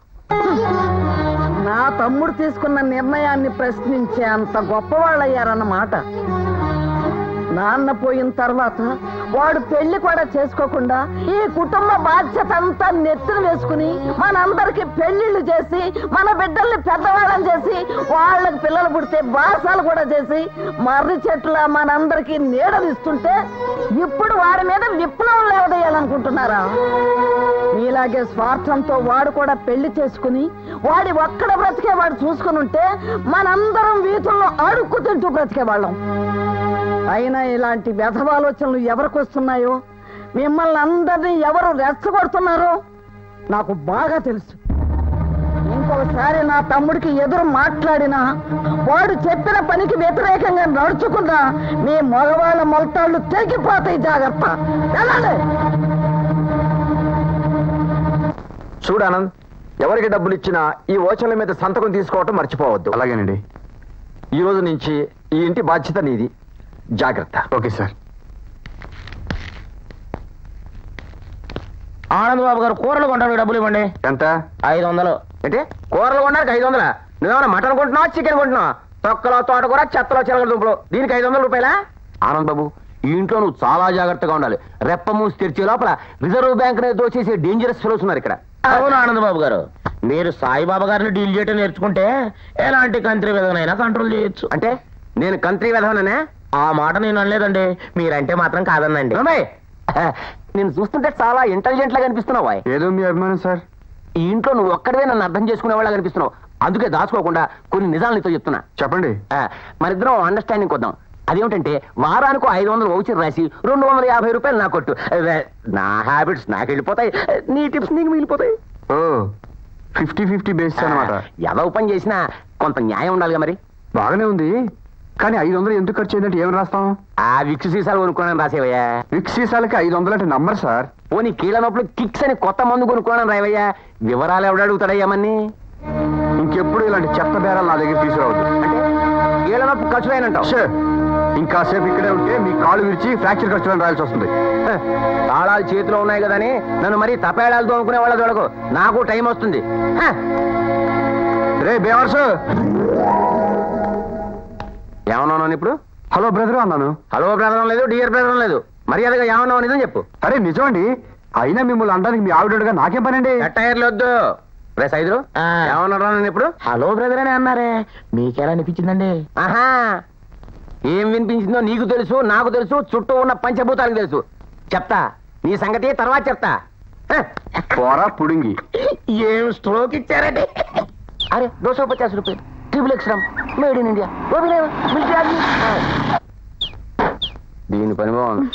నా తమ్ముడు తీసుకున్న నిర్ణయాన్ని ప్రశ్నించే అంత గొప్పవాళ్ళయ్యారన్నమాట. నాన్న పోయిన తర్వాత వాడు పెళ్లి కూడా చేసుకోకుండా ఈ కుటుంబ బాధ్యత అంతా నెత్తిన వేసుకుని మనందరికి పెళ్లిళ్ళు చేసి మన బిడ్డల్ని పెద్దవాళ్ళని చేసి వాళ్ళకి పిల్లలు పుడితే బాసాలు కూడా చేసి మర్రి చెట్ల మనందరికి నీడనిస్తుంటే ఇప్పుడు వాడి మీద విప్లవం లేవదేయాలనుకుంటున్నారా? మీలాగే స్వార్థంతో వాడు కూడా పెళ్లి చేసుకుని వాడి ఒక్కడ బ్రతికే వాడు చూసుకుని ఉంటే మనందరం వీధుల్లో అడుక్కు తింటూ బ్రతికేవాళ్ళం. అయినా ఇలాంటి వ్యధవాలోచనలు ఎవరికి వస్తున్నాయో, మిమ్మల్ని అందరినీ ఎవరు రెచ్చగొడుతున్నారో నాకు బాగా తెలుసు. ఇంకొకసారి నా తమ్ముడికి ఎదురు మాట్లాడినా, వాడు చెప్పిన పనికి వ్యతిరేకంగా నడుచుకున్నా మీ మగవాళ్ళ మొలతాళ్ళు తెగిపోతాయి. జాగ్రత్త. వెళ్ళండి. చూడానంద్, ఎవరికి డబ్బులు ఇచ్చినా ఈ ఓచర్ల మీద సంతకం తీసుకోవటం మర్చిపోవద్దు. అలాగేనండి. ఈ రోజు నుంచి ఈ ఇంటి బాధ్యత నీది. జాగ్రత్త. Okay sir. ఆనంద్ బాబు గారు కూరలు కొనడానికి డబ్బులు ఇవ్వండి. ఎంత? 500. అంటే కూరలు కొనడానికి 500? నువ్వేమన్నా మటన్ కొంటున్నావా, చికెన్ కొంటున్నావా? తొక్కలో తోటకూర, చెత్తలో చిలకల దుంపలు, దీనికి 500 రూపాయలా? ఆనంద్ బాబు, ఈ ఇంట్లో నువ్వు చాలా జాగ్రత్తగా ఉండాలి. రెప్ప మూసి తెరిచే లోపల రిజర్వ్ బ్యాంక్ దోచేసే డేంజరస్ ఫెలోస్ ఉన్నారు ఇక్కడ. అవును ఆనంద్ బాబు గారు, మీరు సాయిబాబా గారిని డీల్ చేయటం నేర్చుకుంటే ఎలాంటి కంట్రీ విధంగా కంట్రోల్ చేయొచ్చు. అంటే నేను కంట్రీ విధవననే? ఆ మాట నేను అనలేదండి, మీరంటే మాత్రం కాదనండి. నేను చూస్తుంటే చాలా ఇంటెలిజెంట్ లాగా అనిపిస్తున్నావు. ఏదో మీ అభిమానం సార్. ఈ ఇంట్లో నువ్వు ఒక్కడివే నన్ను అర్థం చేసుకునే వాళ్ళగా అనిపిస్తున్నావు. అందుకే దాచుకోకుండా కొన్ని నిజాలు నీతో చెప్తున్నా. చెప్పండి. మరిద్దరం అండర్స్టాండింగ్ వద్దాం. అదేమిటంటే వారానికి 500 వౌచర్ రాసి 250 రూపాయలు నా కొట్టు. నా హ్యాబిట్స్ నాకు వెళ్ళిపోతాయి, నీ టిప్స్ నీకు మిగిలిపోతాయి. ఓ 50-50 బేస్ అన్నమాట. ఏదో పని చేసినా కొంత న్యాయం ఉండాలిగా. మరి బాగానే ఉంది, కానీ 500 ఎందుకు ఖర్చు అయిందంటే ఏమని రాస్తాం? ఆ విక్స్ సీసాలు కొనుక్కోనని రాసేవయ్యా. విక్స్ సీసాలకి 500 అంటే నంబర్ సార్. పోనీ కీళ్ళ నొప్పులు కిక్స్ అని కొత్త మందు కొనుక్కోనని రావయ్యా. వివరాలు ఎవడు అడుగుతాడయ్యామని? ఇంకెప్పుడు ఇలాంటి చెత్త బేరాలు నా దగ్గర తీసుకురావద్దు. అంటే కీళ్ళ నొప్పి ఖర్చులేనంటావు? ఇంకాసేపు ఇక్కడే ఉంటే మీ కాలు విరిచి ఫ్రాక్చర్ ఖర్చులను రాయాల్సి వస్తుంది. తాళాలు చేతిలో ఉన్నాయి కదా అని నన్ను మరీ తపేళాలతో అనుకునే వాళ్ళ చూడకు. నాకు టైం వస్తుంది. రే బేవర్స్, ఏమన్నాను ఇప్పుడు? హలో బ్రదర్ అన్నాను. హలో బ్రదర్ లేదు, డియర్ బ్రదర్ లేదు. మర్యాదగా ఏమన్నావు నిజం చెప్పు. అరే నిజమండి. అయినా మిమ్మల్ని అనడానికి మీ ఆవిడగా నాకేం పనండి? టైర్లు వద్దు. రే సైదురు, ఏమన్నాడు నేను ఇప్పుడు? హలో బ్రదర్ అని అన్నారే, మీకెలా అనిపించిందండి? ఆహా, ఏం వినిపించిందో నీకు తెలుసు, నాకు తెలుసు, చుట్టూ ఉన్న పంచభూతాలకు తెలుసు. చెప్తా నీ సంగతి తర్వాత చెప్తా. పోరా పుడింగి. ఏం స్ట్రోక్ ఇచ్చారండి? అరే 250 రూపాయలు triple X made in India. దీని పని బాగుంది.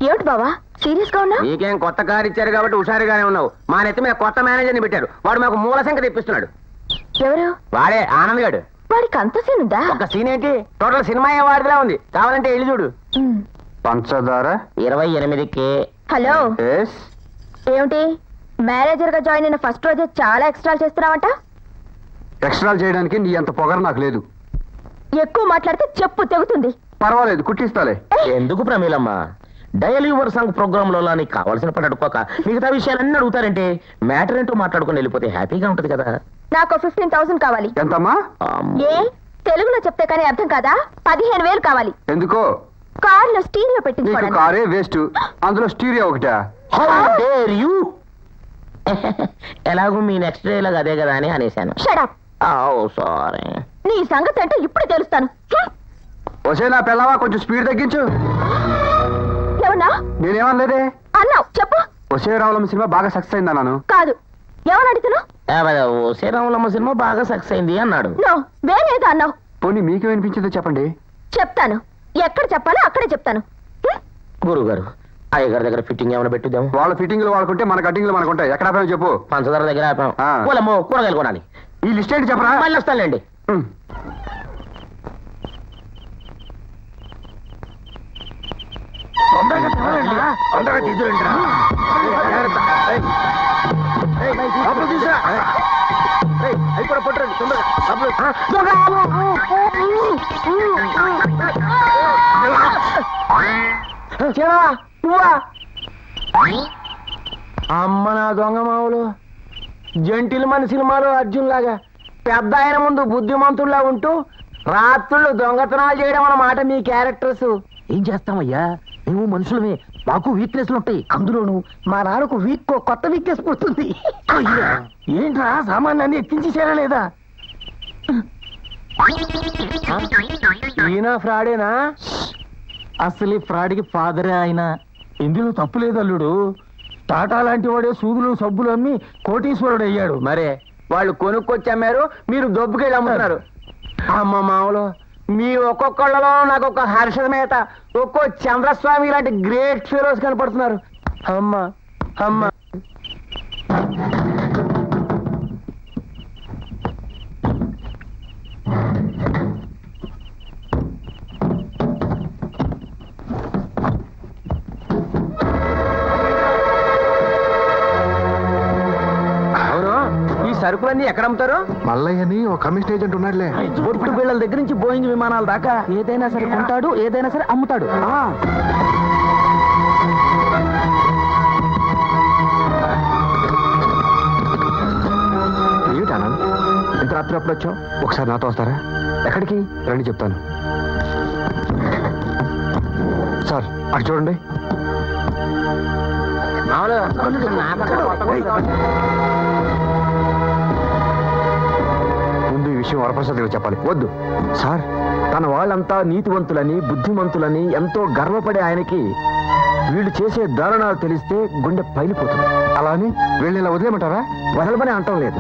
ఏమిటి బావా సీరియస్ గా ఉన్నా? నీకేం కొత్త కారు ఇచ్చారు కాబట్టి హుషారుగానే ఉన్నావు. మా నెత్తి మీద కొత్త మేనేజర్ని పెట్టారు. వాడు మాకు మూల సంఖ్య తెప్పిస్తున్నాడు. ఎవరు? వాడే ఆనంద్ గాడు. వాడికి అంత సీన్ ఉందా? ఒక సీన్ ఏంటి, టోటల్ సినిమా వాడిదిలా ఉంది. కావాలంటే వెళ్ళి చూడు. పంచదార 28కి. హలో, ఏమిటి మేనేజర్ గా జాయిన్ అయిన ఫస్ట్ రోజే చాలా ఎక్స్ట్రాలు చేస్తున్నావంట? ఎక్స్ట్రాలు చేయడానికి నీ అంత పొగరు నాకు లేదు. ఎక్కువ మాట్లాడితే చెప్పు తెగుతుంది. పర్వాలేదు, కుట్టిస్తాలే. ఎందుకు ప్రమీలమ్మ, డైలీ యువర్ సాంగ్ ప్రోగ్రామ్ లో నీకు కావాల్సిన పని అడుకోక మిగతా విషయాలన్నీ అడుగుతారంటే మ్యాటర్ ఏంటో మాట్లాడుకుని వెళ్ళిపోతే హ్యాపీగా ఉంటది కదా. నాకు 15,000 కావాలి. ఎంతమ్మా? ఏ తెలుగులో చెప్తే కానీ అర్థం కాదా? 15,000 కావాలి. ఎందుకో? కార్ లో స్టీరియో నీకు పెట్టించుకోవడానికి. కారే వేస్ట్, అందులో స్టీరియో ఒకటా? How dare you? ఎలాగో మీ నెక్స్ట్ డే లాగా అదే కదా అని అనేశాను. Shut up. సారీ. నీ సంగతి అంటే ఇప్పుడు తెలుస్తాను. వచ్చే నా పిల్లవా, కొంచెం స్పీడ్ తగ్గించు. ఏమన్నా? నేనేమనలేదే. అన్నావు చెప్పు. వచ్చే రావులమ్మ సినిమా బాగా సక్సెస్ అయిందన్నాను. కాదు, ఏమని అడుగుతున్నావు? శ్రీరాములమ్మ సినిమా బాగా సక్సెస్ అయింది అన్నాడు. నో, వేరేదో అన్నావు. పోనీ మీకు వినిపించిందో చెప్పండి. చెప్తాను, ఎక్కడ చెప్పాలో అక్కడే చెప్తాను. గురువు గారు, అయ్యగారి దగ్గర ఫిట్టింగ్ ఏమైనా పెట్టుదాం. వాళ్ళ ఫిట్టింగ్లు వాళ్ళకుంటే మన కటింగ్లు మనకుంటాయి. ఎక్కడ ఆపామో చెప్పు. పంచదార దగ్గర ఆపాం. కూలమ్మో కూరగాయలు కొనాలి. ఈ లిస్ట్ ఏంటి చెప్పరా? మళ్ళీ వస్తానులేండి. తొందరగా తీసుకురండి. పట్టురండి తొందరగా అప్పుడు అమ్మ నా దొంగ మావులు జంటిల్ మన సినిమాలో అర్జున్ లాగా పెద్ద ఆయన ముందు బుద్ధిమంతుల్లా ఉంటూ రాత్రులు దొంగతనాలు చేయడం అన్నమాట మీ క్యారెక్టర్స్. ఏం చేస్తామయ్యా, మేము మనుషులమే, మాకు వీక్నెస్లు ఉంటాయి. అందులోను మా నాన్నకు కొత్త వీక్నెస్ పుడుతుంది. ఏంట్రా సామాన్యాన్ని ఎత్తించేసారా లేదా? ఈయన ఫ్రాడేనా? అసలు ఫ్రాడ్కి ఫాదరే ఆయన. ఇందులో తప్పు లేదు అల్లుడు. టాటా లాంటి వాడే సూదులు సబ్బులు అమ్మి కోటీశ్వరుడు అయ్యాడు. మరే వాళ్ళు కొనుక్కొచ్చి అమ్మారు, మీరు దొబ్బుకెళ్ళి అమ్ముతున్నారు. అమ్మ మామూలు మీ ఒక్కొక్కళ్ళలో నాకు ఒక హర్షద మేత, ఒక్కో చంద్రస్వామి లాంటి గ్రేట్ ఫీరోస్ కనపడుతున్నారు. అమ్మ అమ్మ సరుకులన్నీ ఎక్కడ అమ్ముతారు? మల్లయ్యని ఒక కమిషన్ ఏజెంట్ ఉన్నాడులే. బొట్టు బిళ్ళల దగ్గర నుంచి బోయింగ్ విమానాల దాకా ఏదైనా సరే కొంటాడు, ఏదైనా సరే అమ్ముతాడు. ఏమిటి ఆనంద్, ఇంత రాత్రి అప్పుడు వచ్చావు? ఒకసారి నాతో వస్తారా? ఎక్కడికి రండి చెప్తాను. సార్ అటు చూడండి. ముందు ఈ విషయం వరప్రసాద్ గారికి చెప్పాలి. వద్దు సార్, తన వాళ్ళంతా నీతివంతులని బుద్ధిమంతులని ఎంతో గర్వపడే ఆయనకి వీళ్ళు చేసే దారుణాలు తెలిస్తే గుండె పైలిపోతుంది. అలా అని వీళ్ళని ఇలా వదిలేమంటారా? వదలమని అంటం లేదు,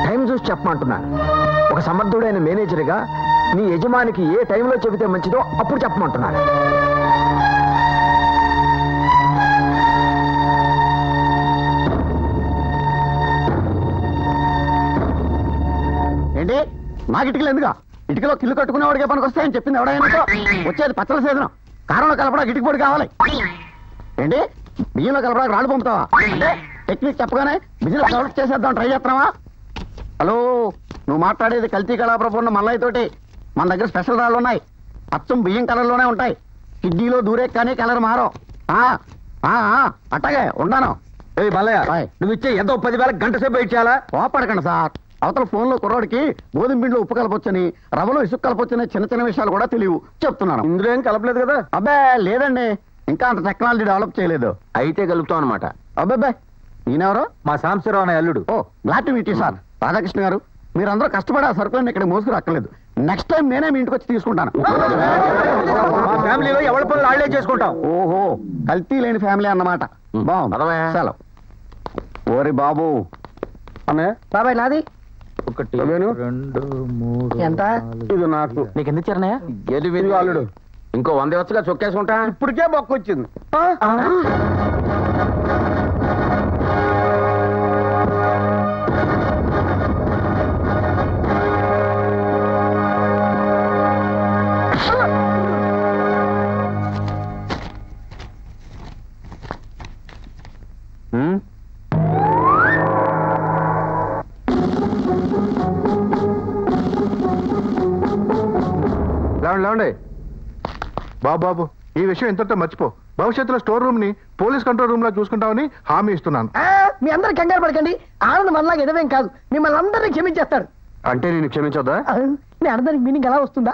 టైం చూసి చెప్పమంటున్నాను. ఒక సమర్థుడైన మేనేజర్గా నీ యజమానికి ఏ టైంలో చెబితే మంచిదో అప్పుడు చెప్పమంటున్నాను. ఏంటి నాకు ఇటుకలు ఎందుగా? ఇటుకలో కిల్లు కట్టుకునేవాడికే పనికి వస్తాయని చెప్పింది ఎవడైనా? వచ్చేది పచ్చల సేదనం, కారంలో కలపడానికి ఇటుక పొడి కావాలి. ఏంటి బియ్యంలో కలపడానికి రాళ్ళు పంపుతావా? అంటే టెక్నిక్ చెప్పగానే బిజినెస్ డెవలప్ చేసేద్దాం ట్రై చేస్తున్నావా? హలో, నువ్వు మాట్లాడేది కల్తీ కళాప్రభు ఉన్న మల్లయ్య తోటి. మన దగ్గర స్పెషల్ రాళ్ళు ఉన్నాయి, అచ్చం బియ్యం కలర్లోనే ఉంటాయి. కిడ్నీలో దూరే కానీ కలర్ మారో. అట్టగే ఉన్నాను. మల్లయ్య, నువ్వు ఇచ్చే ఎంతో 10,000 గంట సేపు వెయిట్ చేయాలా? కోపడకండి సార్, అవతల ఫోన్లో కుర్రాడికి గోధుమ పిండిలో ఉప్పు కలపొచ్చని, రవ్వలో ఇసుక కలపొచ్చని చిన్న చిన్న విషయాలు కూడా తెలియవు చెప్తున్నాను. ఇందులో ఏం కలపలేదు కదా? అబ్బే లేదండి, ఇంకా అంత టెక్నాలజీ డెవలప్ చేయలేదు. అయితే కలుపుతాం అనమాట. అబ్బాబ్బే ఈయనెవరో? మా సాంబశివరావు అనే అల్లుడు. Oh glad to meet you sir. Radhakrishna గారు, మీరందరూ కష్టపడి ఆ సరుకులను ఇక్కడ మోసుకు రాక్కర్లేదు. నెక్స్ట్ టైం నేనే మీ ఇంటికి వచ్చి తీసుకుంటాను. మా ఫ్యామిలీలో ఎవరి పనులు ఆళ్లే చేసుకుంటాం. ఓహో, కల్తీ లేని ఫ్యామిలీ అన్నమాట. బాగుంది. సెలవు. ఓరి బాబు అన్నయ్య, బాబాయ్ నాది 1 2 3 ఎంత? ఇది నాకు. నీకు ఎందుకు ఇచ్చారన్నయ్య? ఇదిగో అల్లుడు. ఇంకో 100 వచ్చుగా చొక్కేసుకుంటా. ఇప్పటికే బొక్క వచ్చింది. లేవండి. బాబు, ఈ విషయం ఎంతతో మర్చిపో. భవిష్యత్తులో స్టోర్ రూమ్ ని పోలీస్ కంట్రోల్ రూమ్ లా చూసుకుంటామని హామీ ఇస్తున్నాను. మీ అందరు కంగారు పడకండి, ఆనంద్ మనలాగా ఎదవేం కాదు, మిమ్మల్ని అందరినీ క్షమించేస్తాడు. అంటే నేను క్షమించొద్దా? మీ అందరికి మీనింగ్ ఎలా వస్తుందా?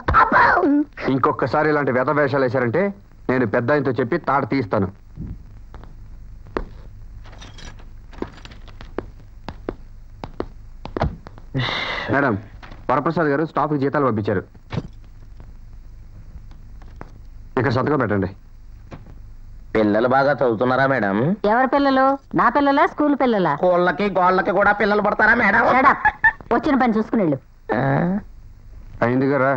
ఇంకొకసారి ఇలాంటి వ్యధ వేషాలు వేశారంటే నేను పెద్ద ఆయనతో చెప్పి తాట తీస్తాను. మేడం, వరప్రసాద్ గారు స్టాఫ్ కి జీతాలు పంపించారు. ఇక్కడ సంతకం పెట్టండి. పిల్లలు బాగా చదువుతున్నారా మేడం? ఎవరి పిల్లలు? నా పిల్లలా స్కూల్ పిల్లలా? కోళ్ళకి గోళ్ళకి కూడా పిల్లలు పడతారా మేడం? Shut up. వచ్చిన పని చూసుకుని వెళ్ళు. అయింది కదా.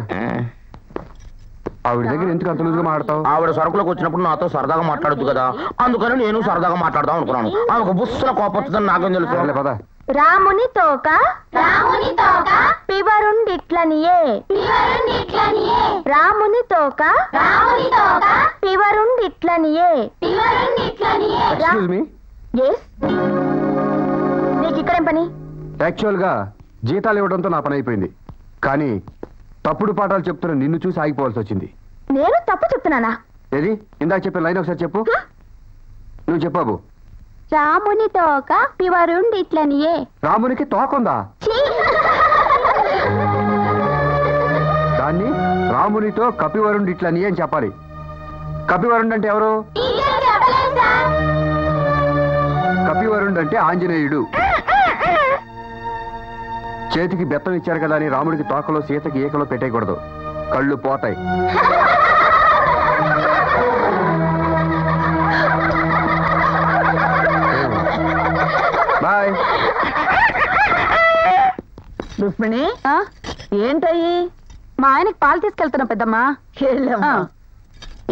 ఆవిడ దగ్గర ఎందుకు అంత లూజుగా మాట్లాడతావు? ఆవిడ సరుకులకు వచ్చినప్పుడు నాతో సరదాగా మాట్లాడొద్దు కదా, అందుకని నేను సరదాగా మాట్లాడదాం అనుకున్నాను. ఆమెకు బుస్సుల కోపం వస్తుందని నాకేం తెలుసు. పద. రాముని తోక పివరుండిట్లనియే రాముని తోక పివరుండిట్లనియే. ఎక్స్క్యూజ్ మీ, ఎస్, నీకు ఇక్కడేం పని? యాక్చువల్ గా జీతాలు ఇవ్వడంతో నా పని అయిపోయింది. కానీ తప్పుడు పాఠాలు చెప్తున్న నిన్ను చూసి ఆగిపోవాల్సి వచ్చింది. నేను తప్పు చెప్తున్నానా? ఏది ఇందాక చెప్పిన లైన్ ఒకసారి చెప్పు. నువ్వు చెప్పాబు. రాముని తోక పివరుండిట్లనియే. రామునికి తోకుందా? దాన్ని రామునితో కపివరుండిట్లని అని చెప్పాలి. కపివరుండు అంటే ఎవరు? కపివరుండు అంటే ఆంజనేయుడు. చేతికి బెత్తం ఇచ్చారు కదా అని రాముడికి తోకలో సీతకి ఏకలో పెట్టేయకూడదు, కళ్ళు పోతాయి. బాయ్. రుక్మిణి, ఏంటయ్యి? మా ఆయనకి పాలు తీసుకెళ్తున్నా పెద్దమ్మా.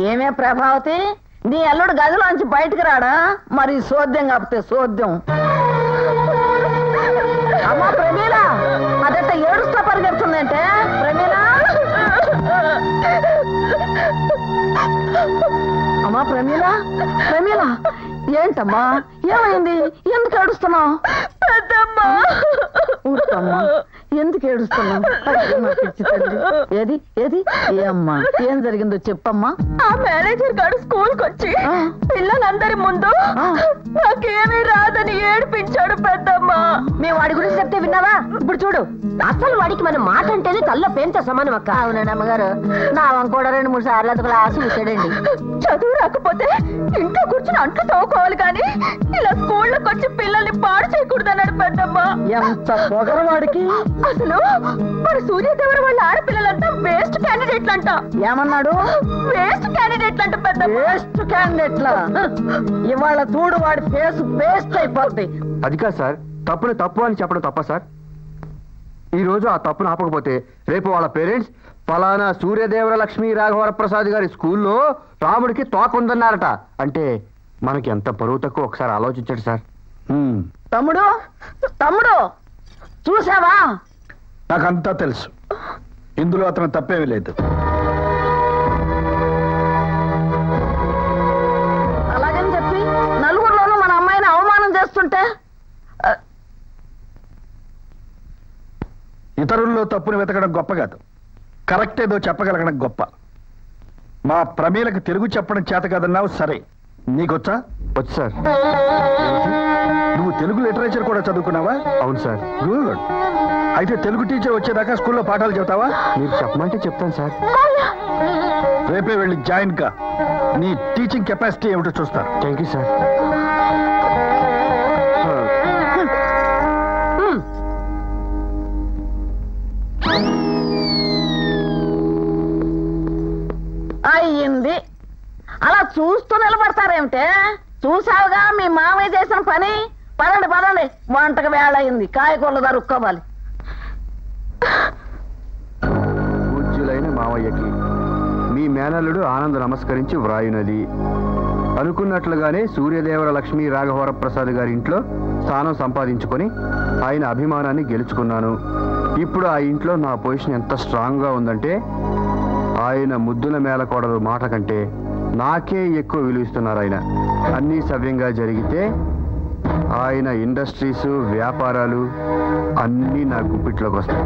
ఏమే ప్రభావతి, నీ అల్లుడు గదిలోంచి బయటకు రాడా? మరి సోద్యం కాకపోతే సోద్యం. అమ్మా ప్రమీల, అదెంత ఏడుస్తా పరిగెడుతుందంటే. ప్రమీల, అమ్మా ప్రమీల, ప్రమీల, ఏంటమ్మా ఏమైంది? ఎందుకు ఏడుస్తున్నావు? పెద్దమ్మా, ఎందుకు ఏడుస్తున్నావు? ఏది ఏది ఏ అమ్మా, ఏం జరిగిందో చెప్పమ్మా. ఆ మేనేజర్ గారు స్కూల్ కి వచ్చి పిల్లలందరి ముందు నాకేమీ రాదని ఏడిపించాడు పెద్దమ్మా. మేము వాడి గురించి చెప్తే విన్నావా? ఇప్పుడు చూడు, అసలు వాడికి మన మాట అంటేనే తల్ల పేంత సమానం అక్క. అవునండి అమ్మగారు, నా వంక కూడా 2-3 సార్లు అది క్లాసు చూసాడండి. చదువు రాకపోతే ఇంట్లో కూర్చుని అంట్లు తవ్వుకోవాలి కానీ ఇలా స్కూల్లోకి వచ్చి పిల్లల్ని పాడు చేయకూడదన్నాడు పెద్దమ్మా. ఎంత పొగరు వాడికి. అసలు మన సూర్యదేవర వాళ్ళ ఆడపిల్లలంతా వేస్ట్ క్యాండిడేట్లు అంట. ఏమన్నాడు? వేస్ట్ క్యాండిడేట్లు అంట పెద్ద. వేస్ట్ క్యాండిడేట్లా? ఇవాళ చూడు వాడి ఫేస్ వేస్ట్ అయిపోద్ది. అది కాదు సార్, తప్పుని తప్పు అని చెప్పడం తప్ప సార్? ఈ రోజు ఆ తప్పును ఆపకపోతే రేపు వాళ్ళ పేరెంట్స్ ఫలానా సూర్యదేవర లక్ష్మీ రాఘవర ప్రసాద్ గారి స్కూల్లో రాముడికి తోక ఉందన్నారట అంటే మనకి ఎంత పరువు తక్కువ ఒకసారి ఆలోచించండి సార్. తమ్ముడు, తమ్ముడు చూసావా? నాకంతా తెలుసు, ఇందులో అతను తప్పేమీ లేదు. అలాగని చెప్పి నలుగురిలోనూ మన అమ్మాయిని అవమానం చేస్తుంటే ఇతరుల్లో తప్పుని వెతకడం గొప్ప కాదు, కరెక్ట్ ఏదో చెప్పగలగడం గొప్ప. మా ప్రమీలకు తెలుగు చెప్పడం చేత కాదన్నావు, సరే నీకొచ్చా? వచ్చు సార్. నువ్వు తెలుగు లిటరేచర్ కూడా చదువుకున్నావా? అవును సార్. గుడ్. అయితే తెలుగు టీచర్ వచ్చేదాకా స్కూల్లో పాఠాలు చెబుతావా? మీరు చెప్పమంటే చెప్తాను సార్. రేపే వెళ్ళి జాయిన్ కా, నీ టీచింగ్ కెపాసిటీ ఏమిటో చూస్తారు. Thank you sir. అయ్యింది. అలా చూస్తూ నిలబడతారేమిటే? చూసావుగా మీ మామయ్య చేసిన పని. పదండి పదండి, వంటకు వేళ అయింది, కాయగూరలు దరుక్కోవాలి. పూజ్యులైన మావయ్యకి మీ మేనల్లుడు ఆనంద నమస్కరించి వ్రాయునది. అనుకున్నట్లుగానే సూర్యదేవర లక్ష్మీ రాఘవర ప్రసాద్ గారి ఇంట్లో స్థానం సంపాదించుకొని ఆయన అభిమానాన్ని గెలుచుకున్నాను. ఇప్పుడు ఆ ఇంట్లో నా పొజిషన్ ఎంత స్ట్రాంగ్ గా ఉందంటే ఆయన ముద్దుల మేలకోడలు మాట కంటే నాకే ఎక్కువ విలువిస్తున్నారు ఆయన. అన్నీ సవ్యంగా జరిగితే ఆయన ఇండస్ట్రీస్ వ్యాపారాలు అన్నీ నా గుప్పిట్లోకి వస్తాయి.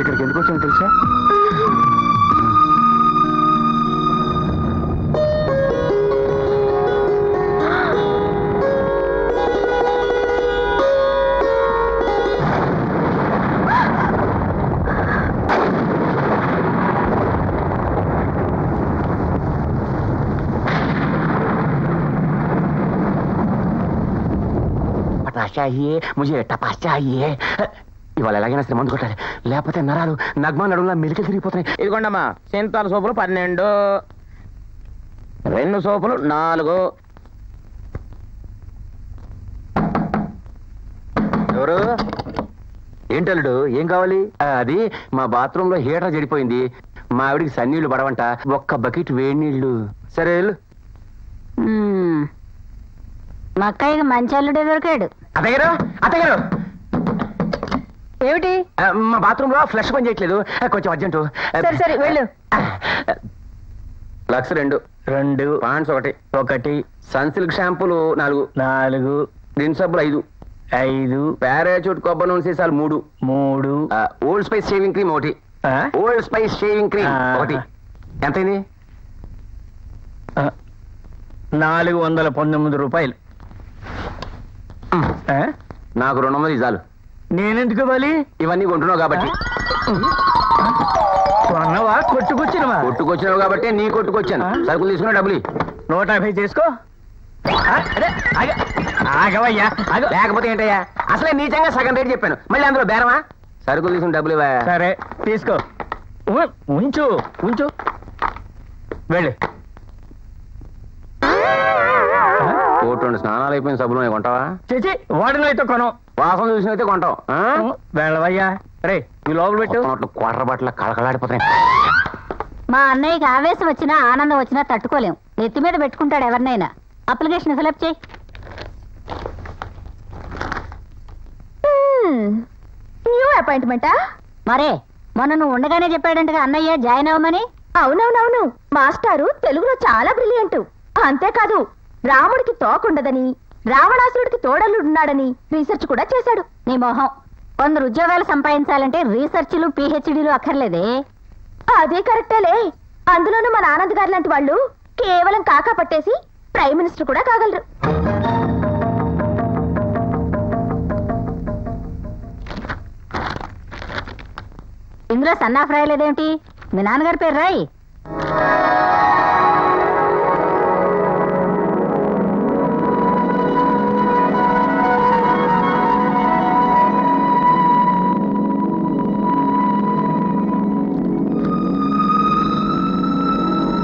ఇక్కడికి ఎందుకు వచ్చాను తెలుసా? चाहिए मुझे टपास चाहिए. ఇవాళ ఎలాగైనా సరే మందు కొట్టాలి, లేకపోతే నరాలు నగ్మా నడుములా మెలికలు తిరిగిపోతున్నాయి. ఇదిగోండమ్మా సింతాల సోపులు 12, 2 సోపులు 4. ఎవరు? ఏంటల్లుడు, ఏం కావాలి? అది మా బాత్రూమ్ లో హీటర్ చెడిపోయింది, మా ఆవిడికి సన్నీళ్లు పడవంట, ఒక్క బకెట్ వేడి నీళ్లు. సరే వెళ్ళు. మా అక్కయ్యకి మంచి అల్లుడే దొరికాడు. అత్తగారు, అత్తగారు, ఏమిటి? మా బాత్రూమ్ లో ఫ్లష్ పని చేయట్లేదు, కొంచెం అర్జెంటు. సరే సరే వెళ్ళు. లక్స్ 2 పాండ్స్ 1 సన్సిల్క్ షాంపూలు 4 రిన్ సబ్బులు 5 పారాచూట్ కొబ్బరి నూనె సీసాలు 3 old spice shaving cream 1 old spice shaving cream 1. ఎంతైంది? 419 రూపాయలు. నాకు 200 ఇవ్వాలి. నేనెందుకు ఇవ్వాలి? ఇవన్నీ కొంటున్నావు కాబట్టి. కొన్నవా కొట్టుకొచ్చినవా? కొట్టుకొచ్చినావు కాబట్టి నీ కొట్టుకొచ్చాను. సరుకులు తీసుకున్న డబ్బులు 150 చేసుకో. ఆగవయ్యా, లేకపోతే ఏంటయ్యా, అసలే నీచంగా సగం రేటు చెప్పాను, మళ్ళీ అందులో బేరమా? సరుకులు తీసుకున్న డబ్బులు ఇవ్వా. సరే తీసుకో. ఉంచు ఉంచు, వెళ్ళు. కోటి 2 స్నానాలు అయిపోయిన సబ్బులు కొంటావా? చేచి వాడిలో అయితే కొనం, వాసన చూసినైతే కొంటావు. వెళ్ళవయ్యా. రే ఈ లోపల పెట్టు. క్వార్టర్ బట్టల కళకళాడిపోతాయి. మా అన్నయ్యకి ఆవేశం వచ్చినా ఆనందం వచ్చినా తట్టుకోలేం. నెత్తి మీద పెట్టుకుంటాడు ఎవరినైనా. అప్లికేషన్ ఫిలప్ చేయి. న్యూ అపాయింట్మెంటా? మరే మొన్న నువ్వు ఉండగానే చెప్పాడంటగా అన్నయ్య జాయిన్ అవ్వమని. అవునవునవును, మాస్టారు తెలుగులో చాలా బ్రిలియంట్. అంతేకాదు రాముడికి తోకుండదని, రావణాసురుడికి తోడలున్నాడని రీసెర్చ్ కూడా చేశాడు. నీ మొహం. 100 ఉద్యోగాలు సంపాదించాలంటే రీసెర్చ్లు పిహెచ్డీలు అక్కర్లేదే. అదే కరెక్టేలే. అందులోనూ మన ఆనంద్ గారు లాంటి వాళ్ళు కేవలం కాకా పట్టేసి ప్రైమ్ మినిస్టర్ కూడా కాగలరు. ఇందులో సన్నాఫ్ రాయలేదేమిటి? మీ నాన్నగారి పేరు రాయి.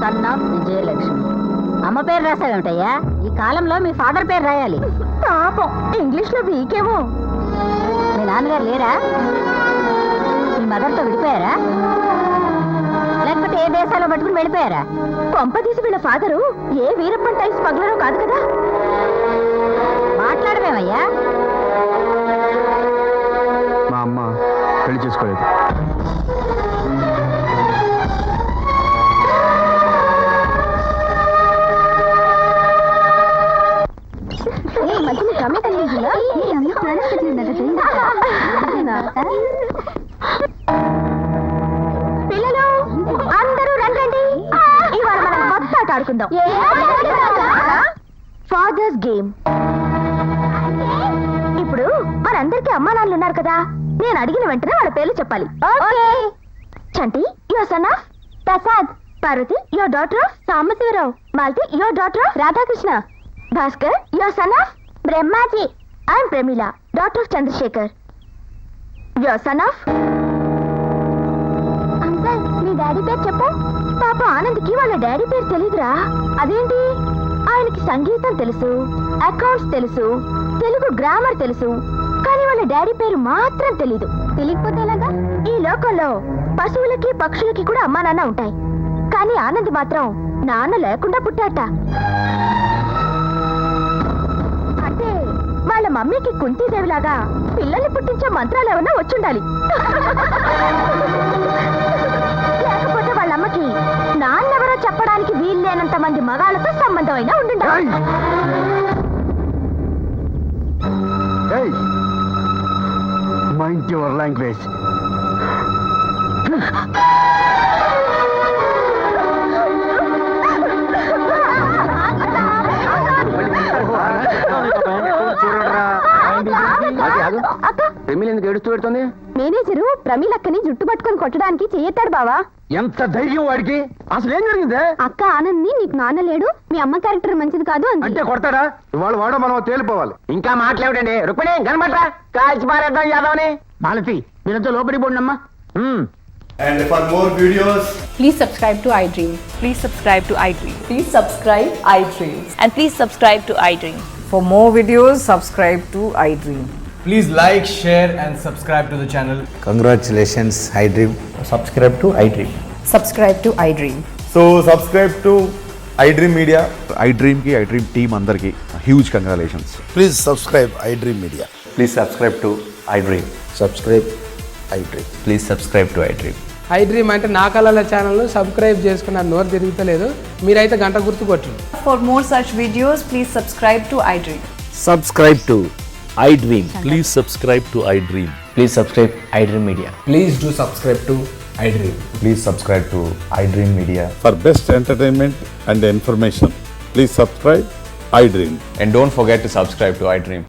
సన్నాఫ్ విజయలక్ష్మి. అమ్మ పేరు రాసావేమిటయ్యా? ఈ కాలంలో మీ ఫాదర్ పేరు రాయాలి. పాపం ఇంగ్లీష్ లో వీకేమో. మీ నాన్నగారు లేరా? మీ మదర్తో విడిపోయారా? లేకపోతే ఏ దేశాల్లో పట్టుకుని వెళ్ళిపోయారా? కొంపదీసి వీళ్ళ ఫాదరు ఏ వీరప్పన్ టైప్ స్మగ్లరో కాదు కదా. మాట్లాడమేమయ్యా? మా అమ్మ పెళ్లి చేసుకోలేదు. పిల్లలు అందరూ రండి. ఇవాళ మనం కొత్త ఆట ఆడుకుందాం. Fathers game. ఇప్పుడు మనందరికీ అమ్మా నాన్నలు ఉన్నారు కదా. నేను అడిగిన వెంటనే వాళ్ళ పేర్లు చెప్పాలి. Chanti, your son of Prasad. Parvathi, your daughter of Sambasivarao. Malathi, your daughter of Radhakrishna. Bhaskar, your son of Brahmaji. I'm Pramila, daughter of Chandrasekhar. Your son of uncle. మీ డాడీ పేరు చెప్పు. పాప ఆనంద్కి వాళ్ళ డాడీ పేరు తెలీదురా. అదేంటి? ఆయనకి సంగీతం తెలుసు, అకౌంట్స్ తెలుసు, తెలుగు గ్రామర్ తెలుసు, కానీ వాళ్ళ డాడీ పేరు మాత్రం తెలీదు. తెలియకపోతే ఎలాగా? ఈ లోకంలో పశువులకి పక్షులకి కూడా అమ్మా నాన్న ఉంటాయి, కానీ ఆనంద్ మాత్రం నాన్న లేకుండా పుట్టాట. అంటే వాళ్ళ మమ్మీకి కుంతీదేవిలాగా పిల్లల్ని పుట్టించే మంత్రాలు ఏమన్నా వచ్చుండాలి. లేకపోతే వాళ్ళమ్మకి నాన్నెవరో చెప్పడానికి వీల్లేనంత మంది మగాళ్ళతో సంబంధం అయినా ఉండుండాలి. Mind your language. ప్రమీల ఎందుకు ఏడుస్తూ పెడుతుంది? మేనేజరు ప్రమీలక్కని జుట్టు పట్టుకొని కొట్టడానికి చెయ్యెత్తాడు బావా. ఎంత ధైర్యం వాడికి! అసలు ఏం జరిగిందే? అక్క ఆనంద్ ని నీకు నాన్న లేడు, మీ అమ్మ క్యారెక్టర్ మంచిది కాదు అంటే కొడతాడా? ఇవాళ వాడో మనం తేలిపోవాలి. ఇంకా మాట్లాడండి. రుక్మిణి కనబట్రా, కాల్చి పారేద్దాం యాదవని. మాలతి మీరంతా లోపలికి పోండమ్మా. And for more videos, Please subscribe to iDream. Please subscribe to iDream. Please subscribe iDream. And please subscribe to iDream. For more videos, subscribe to iDream. please like, share and subscribe to the channel. Congratulations, iDream. Subscribe to iDream. Subscribe to iDream. So subscribe to iDream Media. iDream ki iDream team andarki huge congratulations. Please subscribe iDream Media. Please subscribe to iDream. Subscribe iDream. Please subscribe to iDream. iDream అంటే నా కళల ఛానల్ను subscribe చేసుకున్న నోరు తిరుగుతలేదు, మీరైతే గంట గుర్తు కొట్టండి. For more such videos, please subscribe to iDream. Subscribe to iDream. Please subscribe to iDream. Please subscribe iDream Media. Please do subscribe to iDream. Please subscribe to iDream Media. For best entertainment and information, please subscribe iDream. And don't forget to subscribe to iDream.